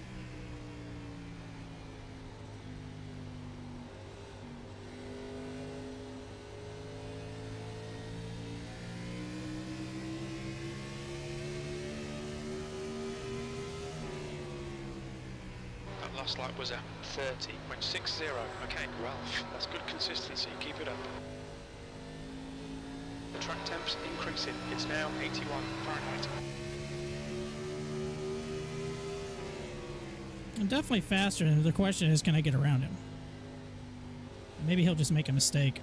That last lap was at 30.60. Okay, Ralph, that's good consistency. Keep it up. The track temp's increasing. It's now 81 Fahrenheit. I'm definitely faster. The question is, can I get around him? Maybe he'll just make a mistake.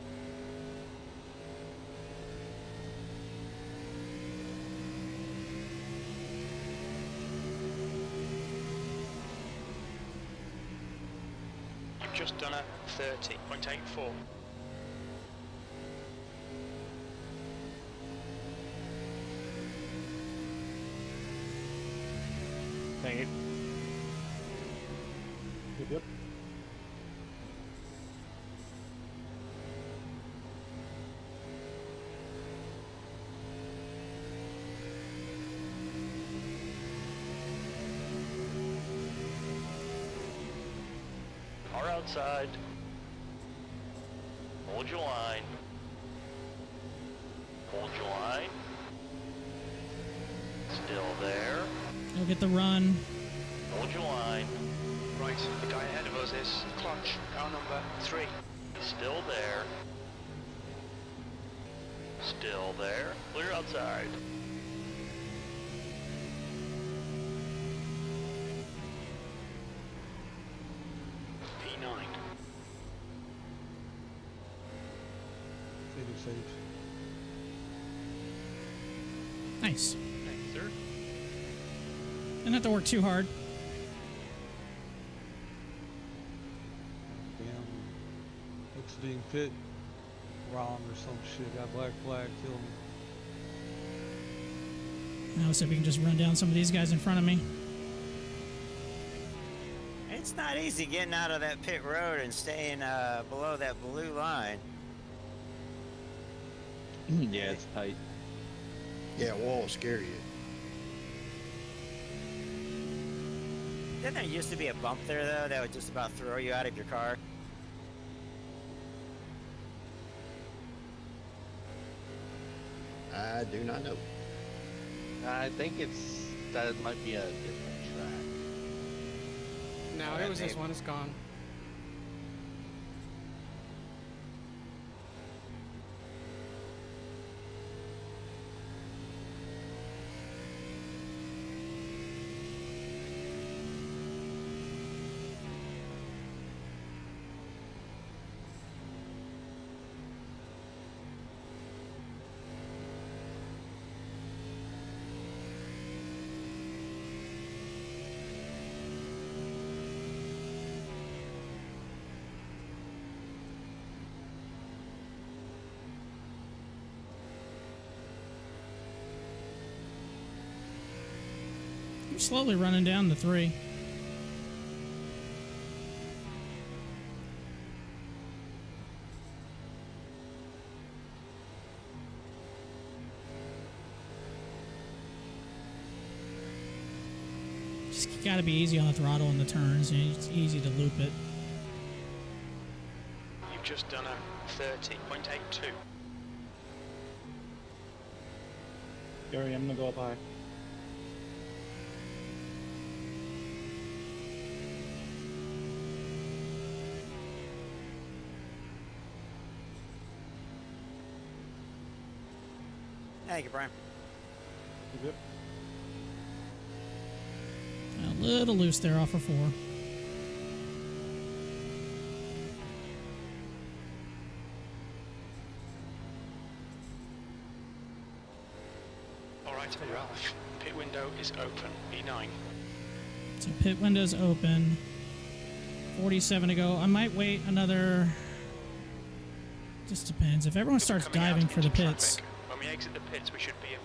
You've just done a 30.84. Dang it. Yep. Car outside. Hold your line. Hold your line. Still there. He'll get the run. Hold your line. Right, the guy ahead of us is Clutch, car number 3. Still there. Still there. Clear outside. P9. Safe. Nice. Thanks, sir. Didn't have to work too hard. Damn. Exiting pit wrong or some shit. Got black flag, killed me. Now let's see if we can just run down some of these guys in front of me. It's not easy getting out of that pit road and staying below that blue line. Yeah, it's tight. Yeah, walls scare you. Didn't there used to be a bump there, though, that would just about throw you out of your car? I do not know. I think that might be a different track. No, it was this one. It's gone. I'm slowly running down the 3. Just gotta be easy on the throttle and the turns. You know, it's easy to loop it. You've just done a 30.82. Gary, I'm gonna go up high. Thank you, Brian. Yep. A little loose there off of 4. All right, Ralph. Pit window is open. E9. So pit window's open. 47 to go. I might wait another... Just depends. If everyone starts Coming out diving for the into pits... traffic. When we exit the pits, we should be in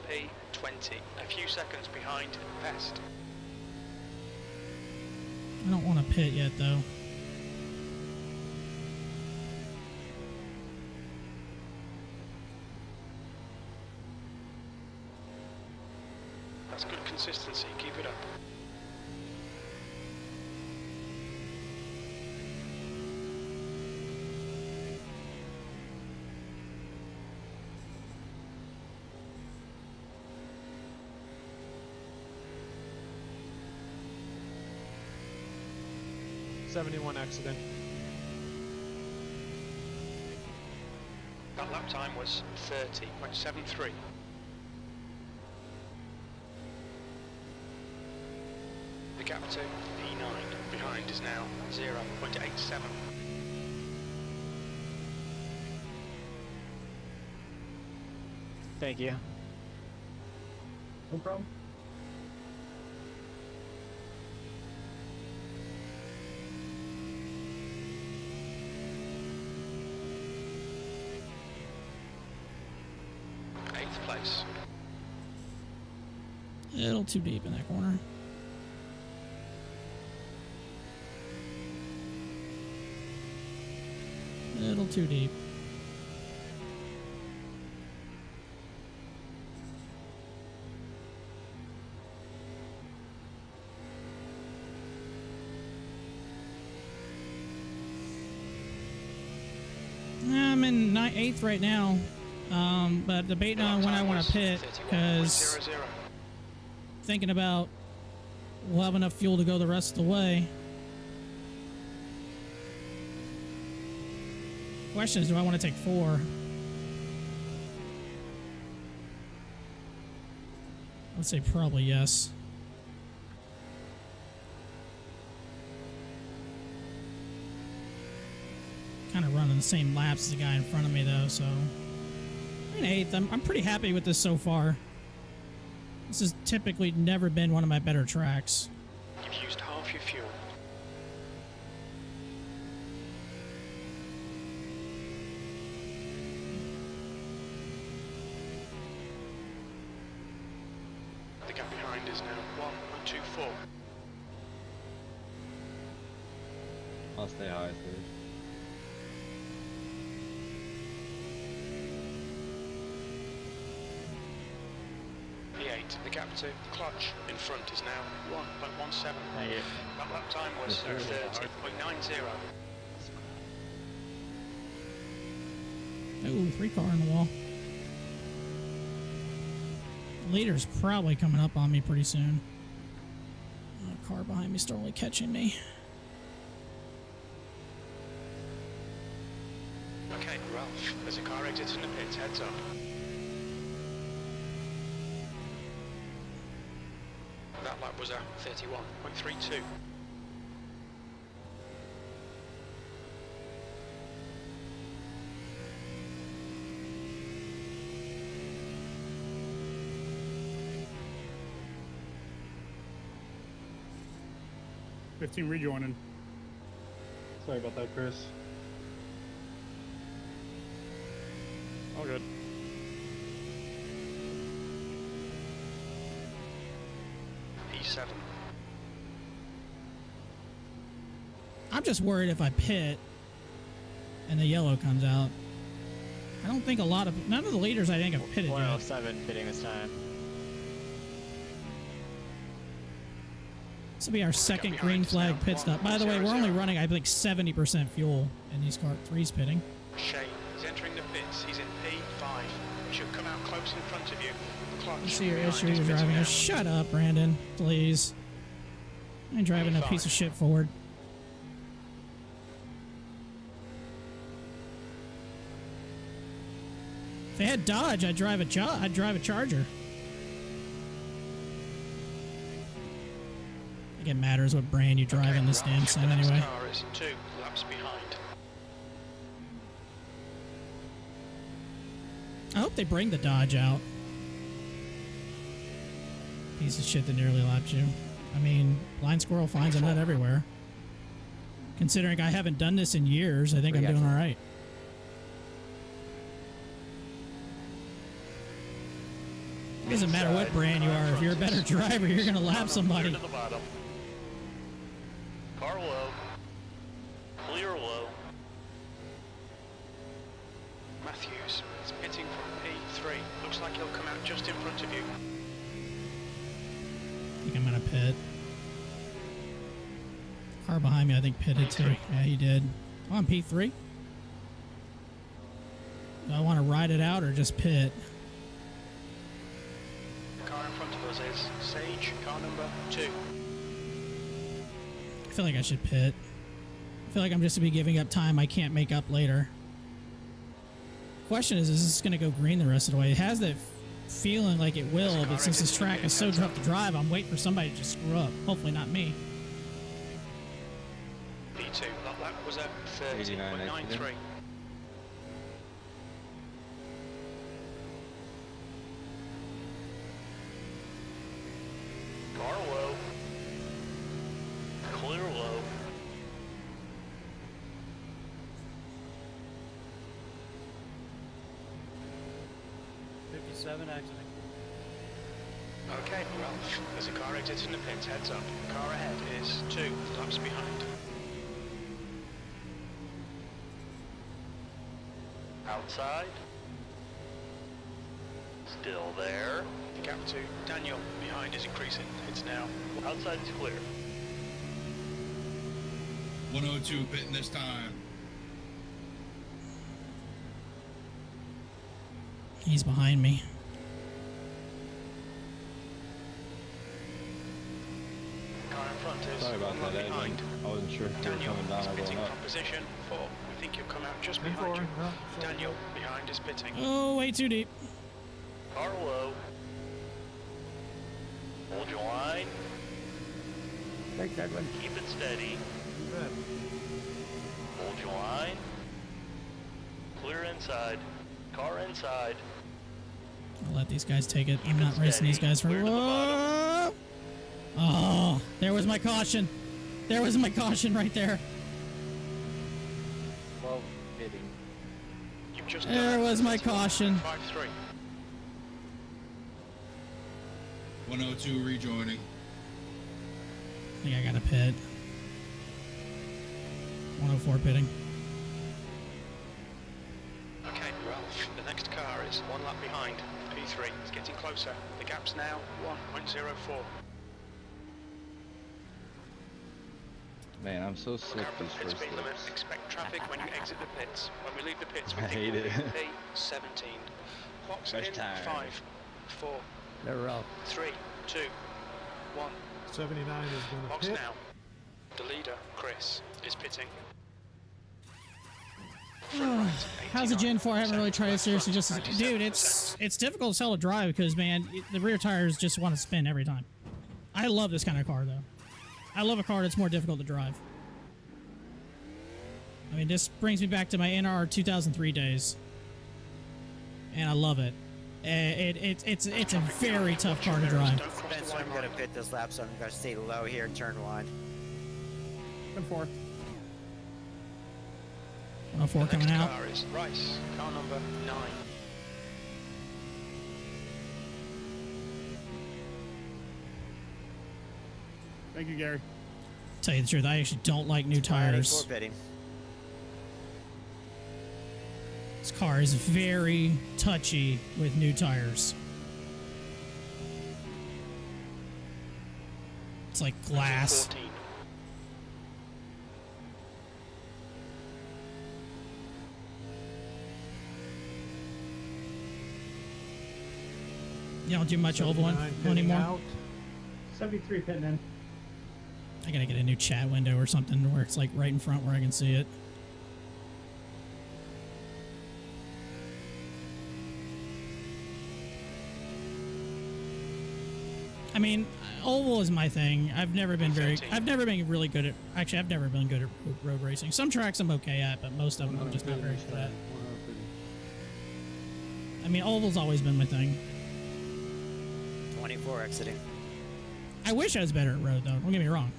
P20. A few seconds behind Pest. I don't want to pit yet, though. That's good consistency. Keep it up. '71 accident. That lap time was 30.73. The gap to E9 behind is now 0.87. Thank you. No problem. Eighth place. A little too deep in that corner. A little too deep. I'm in 8th right now, but debating on when I want to pit because thinking about we'll have enough fuel to go the rest of the way. Question is, do I want to take 4? I would say probably yes. Kind of running the same laps as the guy in front of me though, so in 8th. I'm pretty happy with this so far. This has typically never been one of my better tracks. You've used half your fuel. The gap behind is now 1.24. I'll stay high, please. The gap to clutch in front is now 1.17. Thank you. That lap time was 30.90. Ooh, 3 car in the wall. Leader's probably coming up on me pretty soon. A car behind me still only catching me. Okay, Ralph, there's a car exiting the pits, heads up. That lap was at 31.32. $15 rejoining. Sorry about that, Chris. All good. E7. I'm just worried if I pit and the yellow comes out. I don't think none of the leaders I think have pitted yet. 107 pitting this time. This will be our second green flag pit stop. By the way, we're only running, I think, 70% fuel in these car 3s pitting. Shane is entering the pits. He's in P5. He should come out close in front of you. Clutch. I see your behind issue is you're pitting driving. now. Shut up, Brandon. Please. I ain't driving a piece of shit forward. If they had Dodge, I'd drive a Charger. I think it matters what brand you drive in this damn sim anyway. Car is 2 laps behind. I hope they bring the Dodge out. Piece of shit that nearly lapped you. I mean, blind squirrel finds a nut everywhere. Considering I haven't done this in years, I think I'm doing all right. It doesn't matter what brand you are. If you're a better driver, you're going to lap somebody. To the bottom. Car low. Clear low. Matthews is pitting from P3. Looks like he'll come out just in front of you. I think I'm going to pit. Car behind me, I think, pitted too. Yeah, he did. Oh, I'm P3. Do I want to ride it out or just pit? The car in front of us is Sage, car number 2. I feel like I should pit. I feel like I'm just to be giving up time I can't make up later. Question is this going to go green the rest of the way? It has that feeling like it will, but since this track is so tough to drive, I'm waiting for somebody to just screw up. Hopefully not me. P2, that was at 30.93. Car low. Clear low. Exiting. Okay, Ralph, there's a car exiting the pits, heads up. Car ahead is 2 laps behind. Outside. Still there. The gap to Daniel behind is increasing. It's now. Outside is clear. 102 pitting this time. He's behind me. Car in front is Sorry about that, Edwin. I wasn't sure if you were Daniel coming down is or pitting going up. from position 4. We think you'll come out just behind you. Daniel behind is pitting. Oh, way too deep. Car low. Hold your line. Thanks, Edwin. Keep it steady. Hold your line. Clear inside. Car inside. I'll let these guys take it. I'm not racing these guys for. Whoa! Oh, there was my caution. There was my caution right there. Well, hitting. There was my caution. 5-3. 102 rejoining. I think I got a pit. 104 pitting. Okay, Ralph, the next car is 1 lap behind. P3 is getting closer. The gap's now 1.04. Man, I'm so sick of these first Speed limit. laps. Expect traffic when you exit the pits. When we leave the pits, we I think hate we'll it. be P17. Clock's Fresh in. tire. 5, 4, They're rough. 3, 2, 1. 79 is going to Clock's pit. now. The leader, Chris, is pitting. How's the Gen 4? I haven't really tried it seriously. Dude, it's difficult as hell to drive because, man, the rear tires just want to spin every time. I love this kind of car, though. I love a car that's more difficult to drive. I mean, this brings me back to my NR 2003 days, and I love it. It's a very tough car to drive. Spencer, I'm gonna pit this lap, so I'm gonna stay low here in turn 1. Gen 4. 104 coming out. Car is Rice, car number 9. Thank you, Gary. Tell you the truth, I actually don't like new tires. Pitting. This car is very touchy with new tires. It's like glass. 14. You don't do much oval one anymore. Out. 73 pitting in. I gotta get a new chat window or something where it's like right in front where I can see it. I mean, oval is my thing. I've never been really good at. Actually, I've never been good at road racing. Some tracks I'm okay at, but most of them I'm just not very good at. I mean, oval's always been my thing. 24 exiting. I wish I was better at road, though. Don't get me wrong.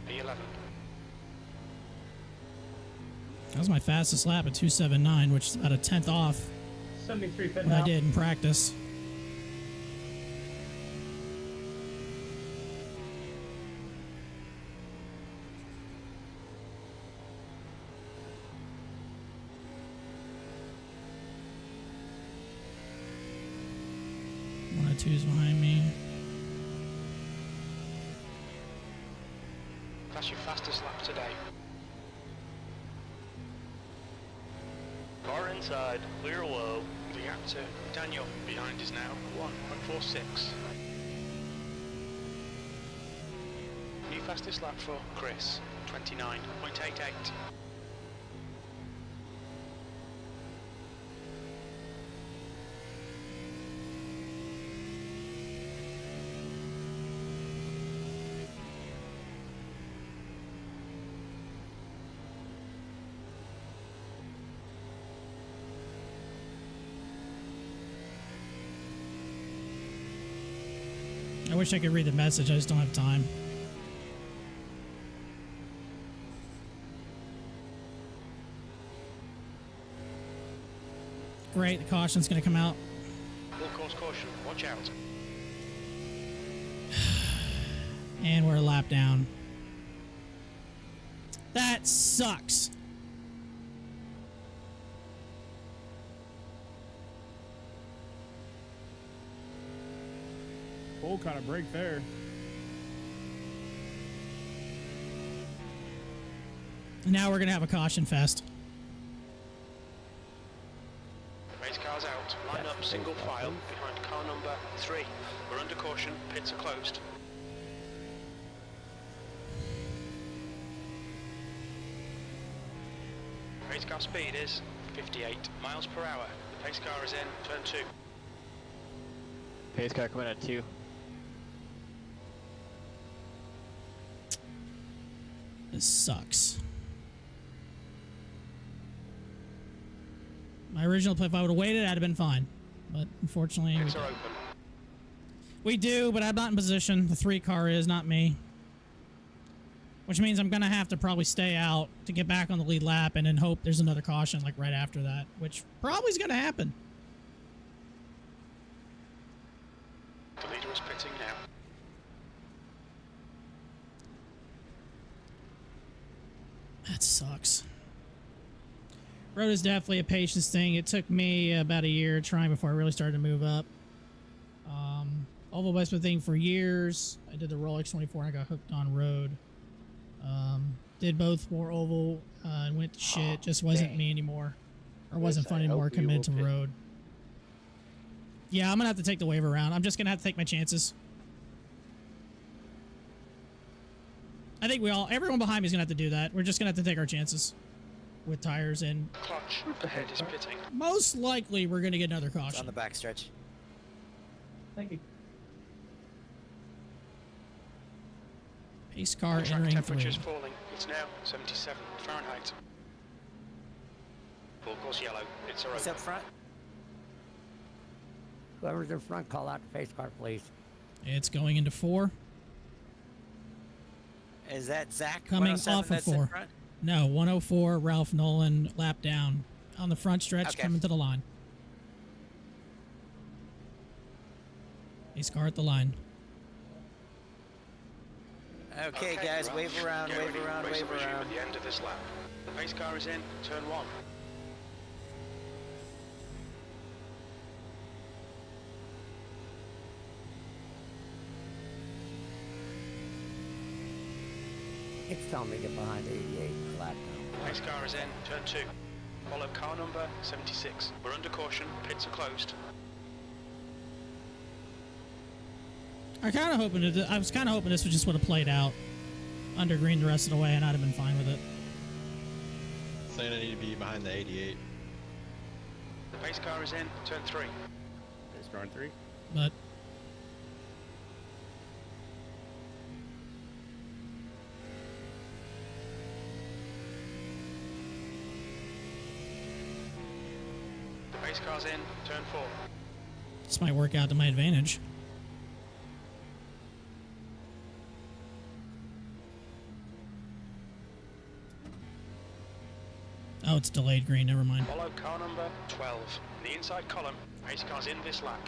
P11. That was my fastest lap at 279, which is about a tenth off 73 pit what I now. did in practice. Two's behind me. That's your fastest lap today. Car inside, clear low. The gap to Daniel behind is now 1.46. New fastest lap for Chris, 29.88. I wish I could read the message. I just don't have time. Great, the caution's going to come out. Full course caution, watch out. And we're a lap down. That sucks. Oh, kind of break there. Now we're going to have a caution fest. Race cars out, line up single file behind car number 3. We're under caution, pits are closed. Race car speed is 58 miles per hour. The pace car is in turn 2. Pace car coming at 2. This sucks. My original plan, if I would have waited, I'd have been fine. But unfortunately, Pits are open. we do, but I'm not in position. The 3 car is, not me. Which means I'm going to have to probably stay out to get back on the lead lap and then hope there's another caution like right after that, which probably is going to happen. The leader is pitting now. That sucks. Road is definitely a patience thing. It took me about a year trying before I really started to move up. Oval West been thing for years. I did the Rolex 24 and I got hooked on road. Did both for oval and went to shit. Just wasn't me anymore. Or wasn't fun anymore committed to road. Yeah, I'm going to have to take the wave around. I'm just going to have to take my chances. I think everyone behind me is going to have to do that. We're just going to have to take our chances with tires and Clutch ahead is pitting. most likely we're going to get another caution. It's on the back stretch. Thank you. Pace car Track entering temperature is 3. falling. It's now 77 Fahrenheit. Full course yellow. Pits are What's open. up front? Whoever's in front, call out the pace car, please. It's going into 4. Is that Zach? Coming 107 off of that's in 4. front? No, 104, Ralph Nolan, lap down. On the front stretch, Okay. coming to the line. Pace car at the line. Okay, guys, Ralph, wave around, get wave ready. around, Race wave will resume around. at the end of this lap. The pace car is in turn 1. It's telling me to get behind 88 lap now. Pace car is in turn 2. Follow car number 76. We're under caution. Pits are closed. I was kind of hoping this would just would have played out under green the rest of the way, and I'd have been fine with it. Saying I need to be behind the 88. The pace car is in, turn 3. Pace car in 3. But The pace car's in, turn 4. this might work out to my advantage. Oh, it's delayed green. Never mind. Follow car number 12. In the inside column, pace car's in this lap.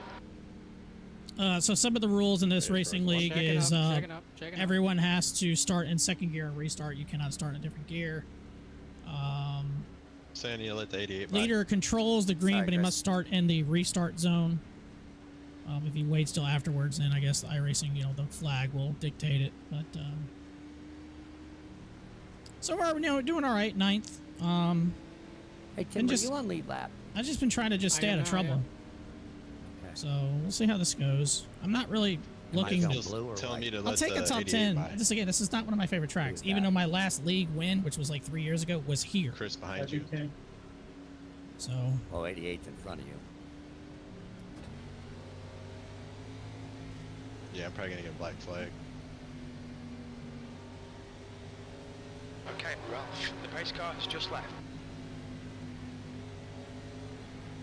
So some of the rules in this racing league is everyone has to start in second gear and restart. You cannot start in a different gear. Saying you let the 88 by. Leader controls the green, Sorry, but he Chris. must start in the restart zone. If he waits till afterwards, then I guess the iRacing, the flag will dictate it. But so far, doing all right. 9th. Hey, Tim, are you on lead lap? I've just been trying to just stay out of trouble. Okay. So we'll see how this goes. I'm not really looking. Tell me to I'll let take the a top 88 10. by. This is not one of my favorite tracks, even though my last league win, which was like 3 years ago, was here. Chris behind you. So. Oh, 88's in front of you. Yeah, I'm probably gonna get a black flag. Okay, Ralph, the pace car has just left.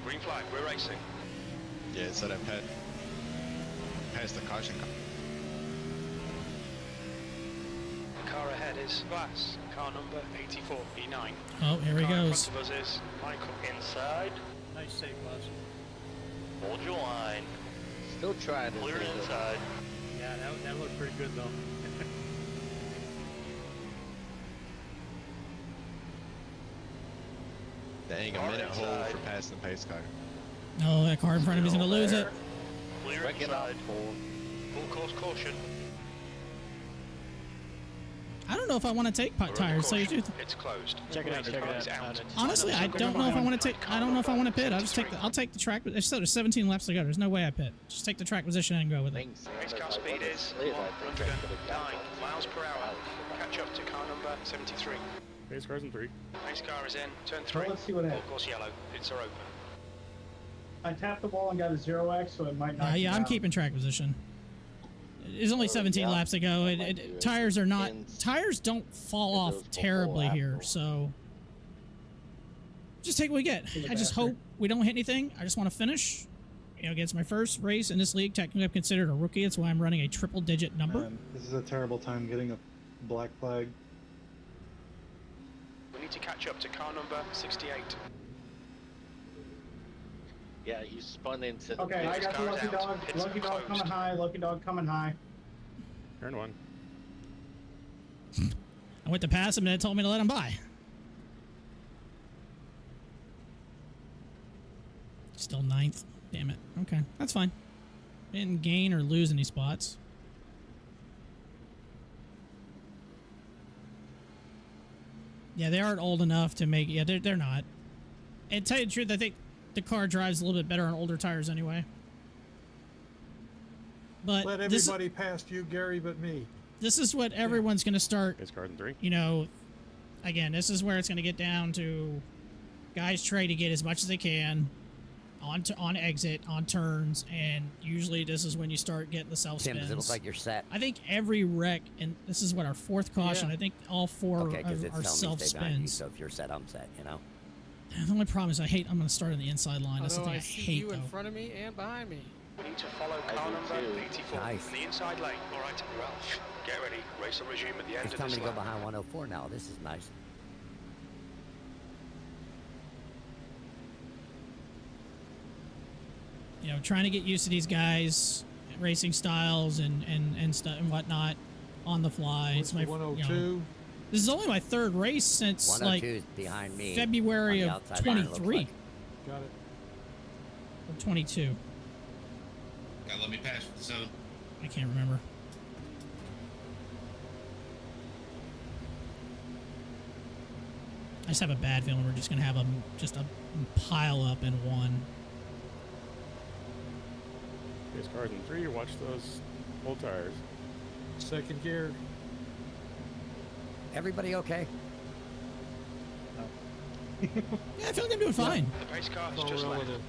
Green flag, we're racing. Yeah, it said I passed the caution car. The car ahead is Glass, car number 84, E9. Oh, here he car in goes. front of us is Michael. Inside. Nice save, Buzz. Hold your line. Still trying to Clear do it. inside. Yeah, that looked pretty good though. Dang, a minute hold for passing the pace car. No, that car in front of me is going to lose it. Clear Break it up, inside. Full course caution. I don't know if I want to take pot tires. So It's closed. Check it out. Pace Check car it is out. out. honestly, I don't know if I want to take. I don't know if I want to pit. I'll take the track. There's 17 laps to go. There's no way I pit. Just take the track position and go with it. Pace car speed is 109 miles per hour. Catch up to car number 73. Pace car's in 3. Pace car is in, turn 3. Well, let's see what Full happens. course yellow, pits are open. I tapped the wall and got a 0x, so it might not. Yeah, I'm keeping track position. There's only 17 laps to go. Tires don't fall off terribly here, so just take what we get. I just hope we don't hit anything. I just want to finish. It's my first race in this league. Technically, I'm considered a rookie. That's why I'm running a triple-digit number. Man, this is a terrible time getting a black flag. We need to catch up to car number 68. Yeah, you spun into the Okay, I got the lucky dog. Lucky dog coming high. Lucky dog coming high. Turn 1. I went to pass him and it told me to let him by. Still 9th. Damn it. Okay, that's fine. Didn't gain or lose any spots. Yeah, they aren't old enough to make. Yeah, they're not. And to tell you the truth, I think the car drives a little bit better on older tires anyway. But Let everybody past you, Gary, but me. this is what everyone's going to start. Pace car's in 3. Again, this is where it's going to get down to guys try to get as much as they can on exit, on turns, and usually this is when you start getting the self Tim, spins. does it look like you're set? I think every wreck, and this is what our 4th caution. Yeah. I think all 4 Okay, because it's are telling self me to stay behind you, spins. so if you're set, I'm set, The only problem is I'm going to start on the inside line. That's the Although thing I see hate, you in though. front of me and behind me. We need to follow car number 84 in the inside lane. All right, Ralph, get ready. Race will resume at the end It's of telling this me to go lap. behind 104 now. This is nice. Trying to get used to these guys, racing styles and stuff and whatnot on the fly. It's my 102. This is only my 3rd race since 102 like is behind me. February on the of outside line, it looks 23 like. Got it. or 22. Gotta let me pass with the zone. I can't remember. I just have a bad feeling we're just gonna have a pile up in one. Pace car's in 3. Watch those Full tires. Second gear. Everybody okay? Yeah, I feel like I'm doing fine. The pace car is All just left. relative.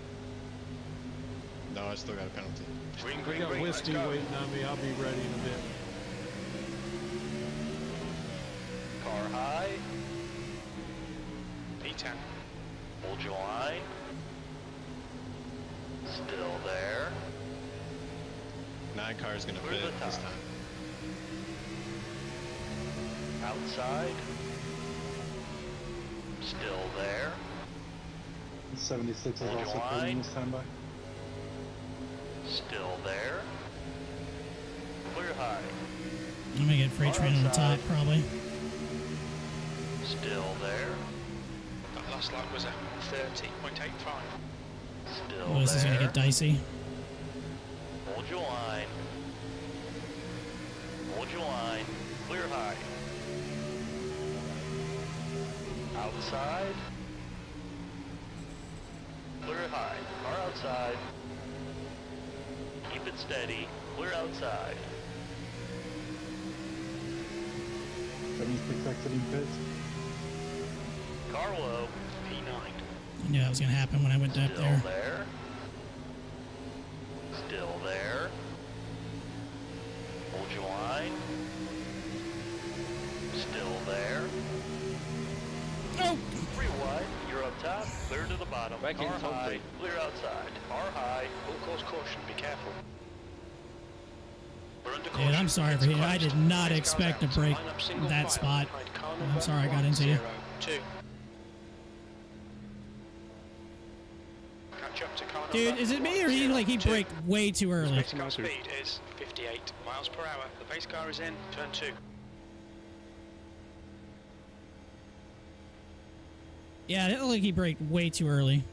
No, I still got a penalty. Green, I green, got green. whiskey Let's go. waiting on me. I'll be ready in a bit. Car high. P10. Hold your line. Still there. 9 cars gonna Clear fit the this top. time. Outside. Still there. 76 is Hold your also line. clean this time by. Still there. Clear high. I'm gonna get freight train on the top, probably. Still there. That last lap was a 30.85. Still Oh, this is there. gonna get dicey. Hold your line. Hold your line. Clear high. Outside. Clear high. Car outside. Keep it steady. Clear outside. 76 exiting pits. Car low. P9. I knew that was gonna happen when I went up Still there. there. Still there. Hold your line. Still there. Oh! Free wide. You're up top. Clear to the bottom. Back in Car top high. three. Clear outside. Car high. Full course caution, be careful. We're under caution. Dude, I'm sorry for It's you. I closed. did not Pace expect to car's out. break Line up single that file. spot. Hide car I'm number sorry I got into you. 102. Catch up to car Dude, number is it me or he 102. braked way too early? Pace car speed is 58 miles per hour. The pace car is in turn 2. Yeah, it looked like he braked way too early.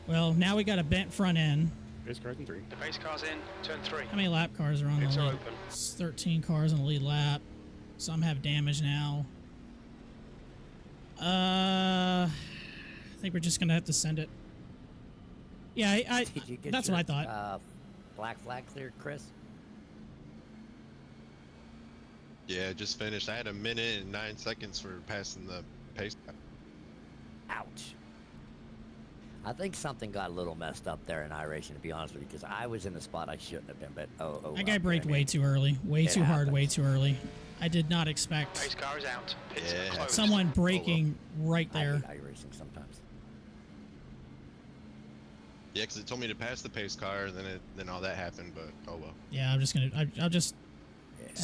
Well, now we got a bent front end. Pace cars in 3. The pace car's in turn 3. How many lap cars are on Pits the are lead? open. It's 13 cars on the lead lap. Some have damage now. I think we're just gonna have to send it. Yeah, Did you get that's your, what I thought. Black flag cleared, Chris? Yeah, just finished. I had 1 minute and 9 seconds for passing the pace. Ouch. I think something got a little messed up there in iRacing, to be honest with you, because I was in the spot I shouldn't have been, but That guy braked way too early. Way It too hard, happens. way too early. I did not expect Pace car is out. Pits are closed. someone braking right I there. hate iRacing sometimes. Yeah, because it told me to pass the pace car, and then all that happened. But oh well. Yeah, I'm just gonna. I'll just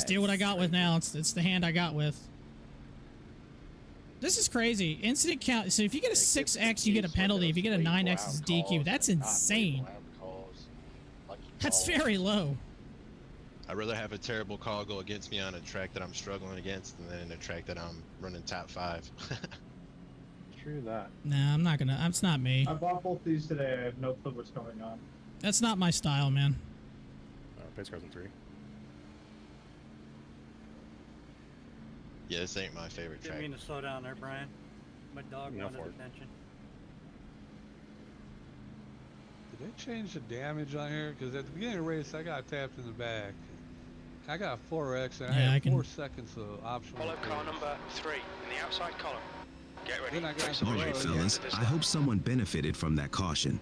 deal what I got with now. It's the hand I got with. This is crazy. Incident count. So if you get a 6x, you get a penalty. If you get a 9x, it's DQ. That's insane. That's very low. I'd rather have a terrible call go against me on a track that I'm struggling against than a track that I'm running top 5. True that. Nah, I'm not gonna. It's not me. I bought both these today. I have no clue what's going on. That's not my style, man. Pace cars in 3. Yeah, this ain't my favorite Didn't track. mean to slow down there, Brian. My dog No wanted for it. attention. Did they change the damage on here? Because at the beginning of the race, I got tapped in the back. I got 4x and I Yeah, I had can- 4 seconds of optional. Follow car clearance. number 3 in the outside column. Get ready. Then I got Race the All will right, begin fellas. at this I lap. hope someone benefited from that caution.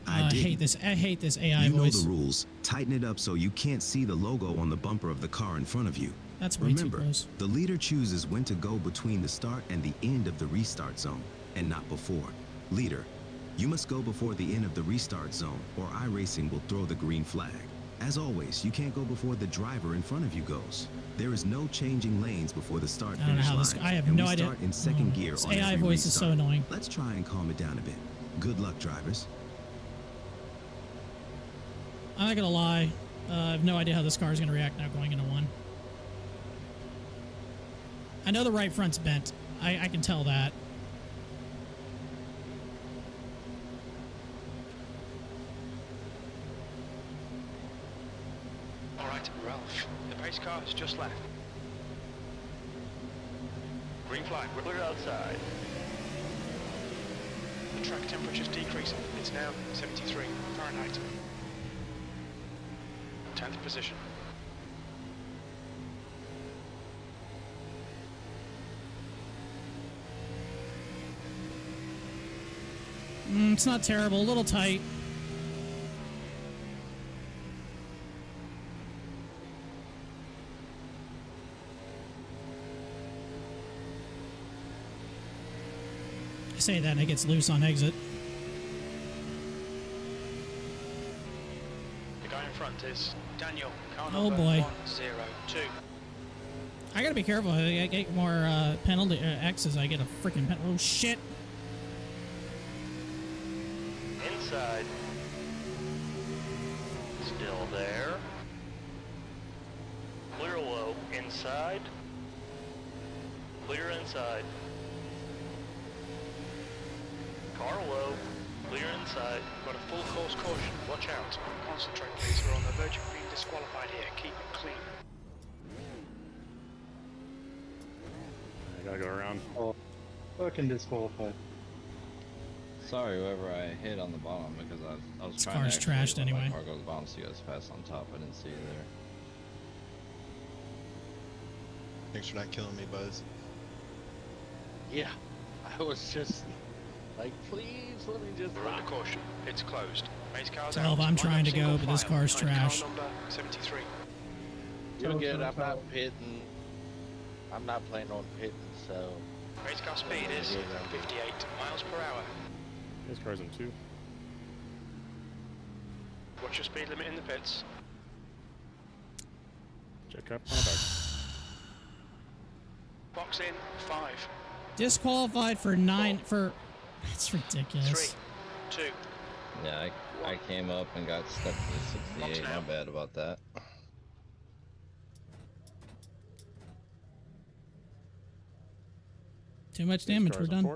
I I did. hate this. I hate this AI You know voice. the rules. Tighten it up so you can't see the logo on the bumper of the car in front of you. That's way too Remember, close. the leader chooses when to go between the start and the end of the restart zone, and not before. Leader, you must go before the end of the restart zone, or iRacing will throw the green flag. As always, you can't go before the driver in front of you goes. There is no changing lanes before the start I don't know finish how this. line, I have and no we idea. start in second gear This on AI every voice is so restart. annoying. Let's try and calm it down a bit. Good luck, drivers. I'm not gonna lie. I have no idea how this car is gonna react now going into 1. I know the right front's bent. I can tell that. All right, Ralph. The pace car has just left. Green flag. We're Clear outside. The track temperature's decreasing. It's now 73 Fahrenheit. 10th position. It's not terrible, a little tight. I say that and it gets loose on exit. The guy in front is Daniel. Car Oh number boy. 102. I gotta be careful. I get more penalty X's. I get a freaking penalty. Oh shit! Inside. Still there. Clear low. Inside. Clear inside. Car low. Clear inside. Got a full course caution. Watch out. Concentrate, please. We're on the verge of being disqualified here. Keep it clean. I gotta go around. Oh, fucking disqualified. Sorry, whoever I hit on the bottom because I was This trying car's to trashed let anyway. my car go to the bottom so you guys pass on top. I didn't see you there. Thanks for not killing me, Buzz. Yeah, I was just like, please let me just. We're under caution. It's closed. Race cars 12, out. I'm Line trying up to go, single but this file car's behind trash. Car number 73. You're good. I'm not pitting. I'm not planning on pitting, so. Race car speed is 58 miles per hour. This car's in 2. What's your speed limit in the pits? Check up on the back. Box in 5. Disqualified for 9 for. That's ridiculous. 3, 2. Yeah, I came up and got stuck to 68. My bad about that. Too much damage. We're done. I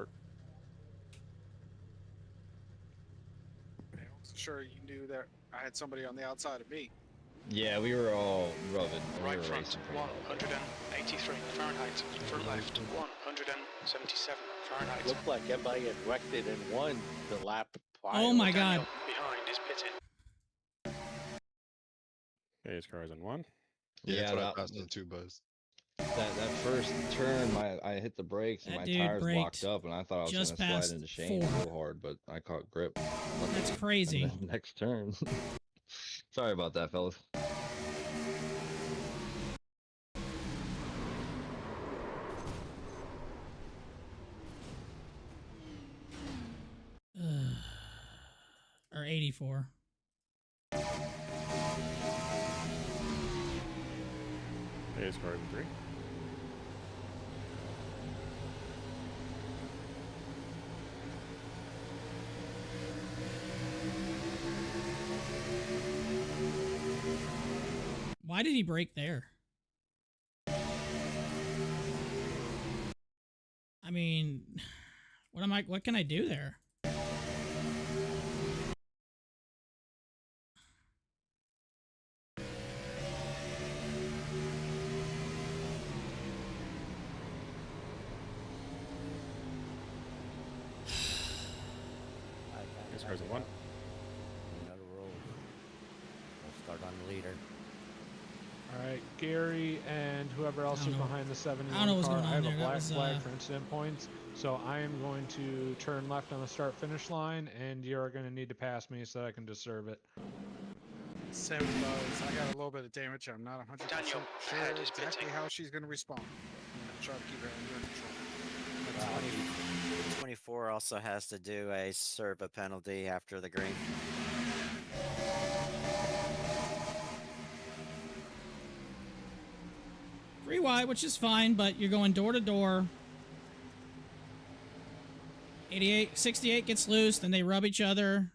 wasn't sure you knew that I had somebody on the outside of me. Yeah, we were all rubbing. Right front 183 Fahrenheit. Front left 177 Fahrenheit. Looked like everybody had wrecked it and won the lap prior. Oh my god. Behind is pitting. Okay, his car's in 1. Yeah, that's Yeah, what I that- passed on too, Buzz. That first turn, I hit the brakes and That my dude tires braked locked up, and I thought I was going to just slide past into Shane 4. so hard, but I caught grip. That's crazy. And then next turn. Sorry about that, fellas. Or 84. Okay, his car's in 3. Why did he break there? I mean, what can I do there? His car's in 1. Another roll. We'll start on the leader. Alright, Gary and whoever else is behind the 71 I don't know what's car, going on I have there. a That black was, flag for incident points, so I am going to turn left on the start-finish line, and you're going to need to pass me so I can deserve it. Same with Buzz. I got a little bit of damage. I'm not 100% Daniel, sure ahead is exactly pitting. how she's going to respond. I'm going to try to keep her under control. 24 also has to do a serve a penalty after the green. Free wide, which is fine, but you're going door to door. 68 gets loose, then they rub each other.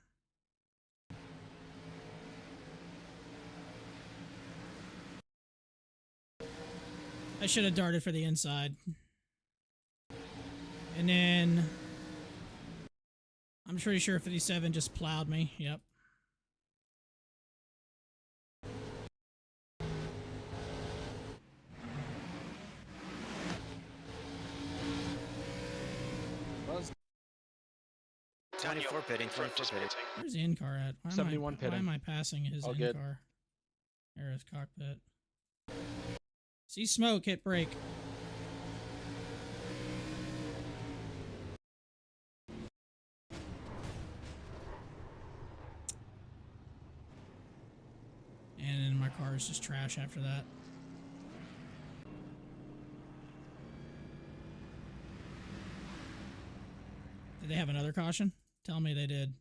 I should have darted for the inside. And then I'm pretty sure 57 just plowed me. Yep. Buzz. 24 pitting, 24 pitting. Where's the in car at? Why am 71 I, pitting. Why am I passing his All in good. car? There is cockpit. See smoke, hit brake. And then my car is just trash after that. Did they have another caution? Tell me they did.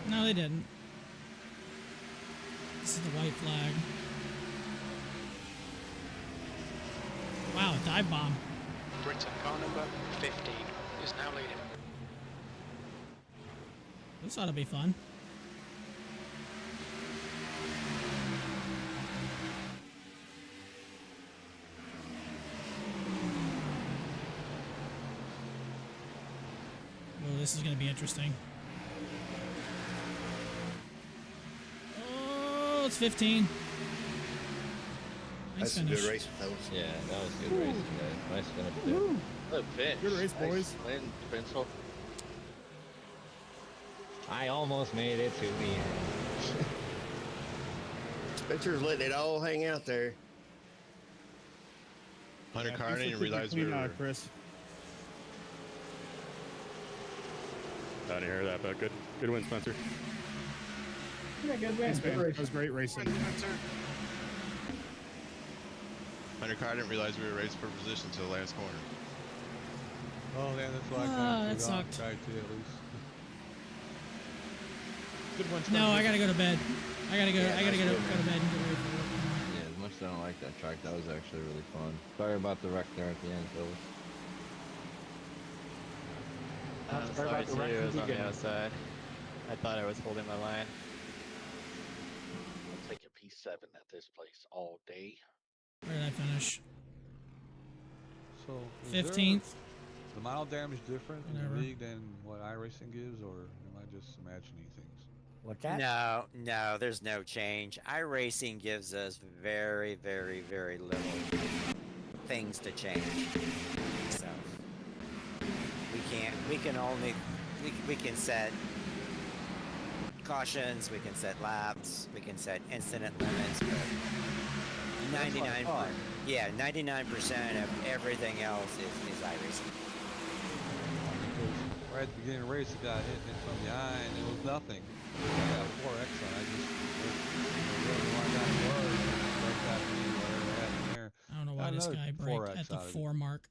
No, they didn't. This is the white flag. Wow, a dive bomb. Britain car number 15 is now leading. This ought to be fun. Oh, this is going to be interesting. Oh, it's 15. Nice That's finish. a good race, fellas. Yeah, that was a good race, guys. Nice finish there. Woo. Good finish. Good race, boys. Nice win, Pencil. I almost made it to the end. Spencer's letting it all hang out there. Hunter Yeah, car, I thanks didn't for realize we keeping were. clean, Chris. I didn't hear that, but good win, Spencer. Yeah, good win. Thanks, Good man. race. That was great racing. Hunter car, I didn't realize we were racing for position until the last corner. Oh, yeah, that's why I Ah, kind that of sucked. tried to at least. Good one. No, I gotta go to bed. I gotta go. Yeah, I gotta nice go win, to man. bed and get ready for work. Yeah, as much as I don't like that track, that was actually really fun. Sorry about the wreck there at the end, Phil. I'm sorry too, it was on the outside. I thought I was holding my line. I'll take a P7 at this place all day. Where did I finish? So, is there 15th. the mile damage different in Whatever. the league than what iRacing gives, or am I just imagining things? What's that? No, no, there's no change. iRacing gives us very, very, very little things to change. So we can set cautions, we can set laps, we can set incident limits, but 99, yeah, 99% of everything else is iRacing. Right at the beginning of the race, the guy hit me from behind. It was nothing. I got 4X on. I just really want that was. Right back to me, whatever happened there. I don't know why Got this another guy braked 4X at the out of it. 4 mark.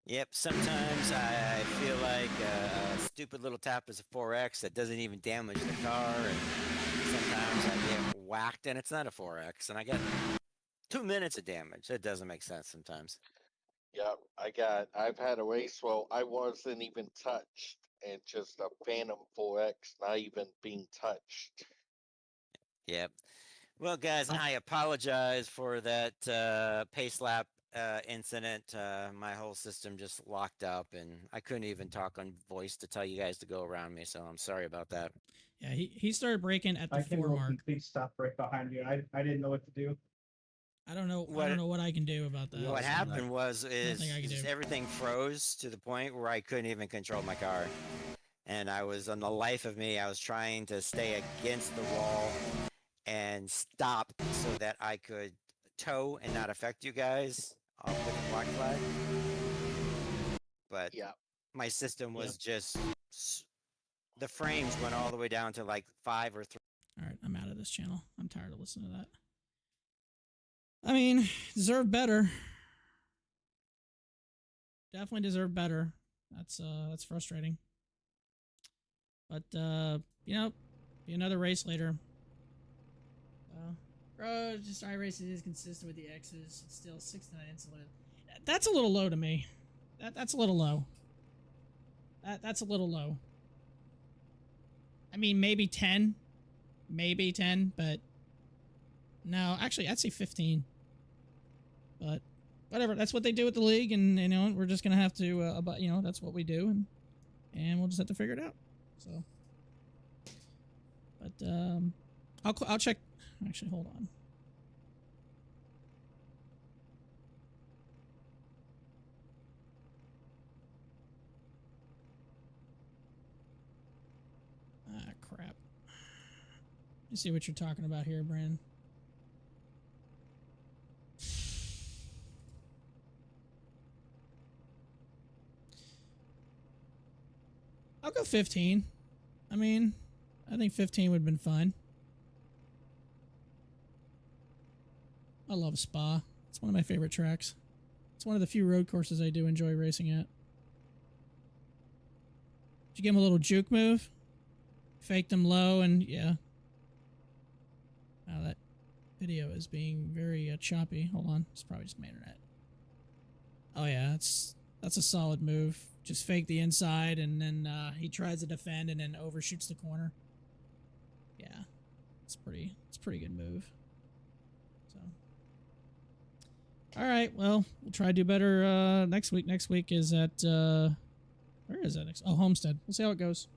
Yep, sometimes I feel like a stupid little tap is a 4X that doesn't even damage the car, and sometimes I get whacked and it's not a 4X, and I get 2 minutes of damage. It doesn't make sense sometimes. Yep, I've had a race where I wasn't even touched, and just a Phantom 4X not even being touched. Yep. Well, guys, I apologize for that pace lap incident. My whole system just locked up, and I couldn't even talk on voice to tell you guys to go around me, so I'm sorry about that. Yeah, he started braking at the I can 4 go mark. complete stop right behind you. I didn't know what to do. I don't know what I can do about that. What so happened was nothing I can is do. everything froze to the point where I couldn't even control my car. And I was, on the life of me, I was trying to stay against the wall and stop so that I could tow and not affect you guys with the black flag. But yeah, my system was just, the frames went all the way down to like 5 or 3. All right, I'm out of this channel. I'm tired of listening to that. I mean, deserve better. Definitely deserve better. That's frustrating. But you know, be another race later. Bro, just iRacing is consistent with the X's. It's still 69 insulin. That's a little low to me. That's a little low. That's a little low. I mean, maybe 10. Maybe 10, but no, actually, I'd say 15. But whatever, that's what they do with the league, and you know, we're just gonna have to, you know, that's what we do, and we'll just have to figure it out. So, but I'll check. Actually, hold on. Let's see what you're talking about here, Brandon. I'll go 15. I mean, I think 15 would have been fine. I love Spa. It's one of my favorite tracks. It's one of the few road courses I do enjoy racing at. Did you give him a little juke move? Faked him low and yeah. Wow, that video is being very choppy. Hold on. It's probably just my internet. Oh yeah, that's a solid move. Just fake the inside and then he tries to defend and then overshoots the corner. Yeah. It's a pretty good move. So all right, well, we'll try to do better next week. Next week is at where is that next? Oh, Homestead. We'll see how it goes.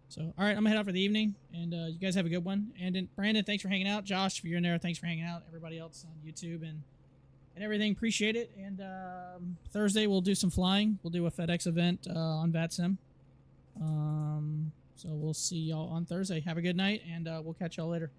So, all right, I'm gonna head out for the evening, and you guys have a good one. And then, Brandon, thanks for hanging out. Josh, if you're in there, thanks for hanging out. Everybody else on YouTube and everything, appreciate it. And Thursday we'll do some flying. We'll do a FedEx event on VATSIM. So we'll see y'all on Thursday. Have a good night, and we'll catch y'all later.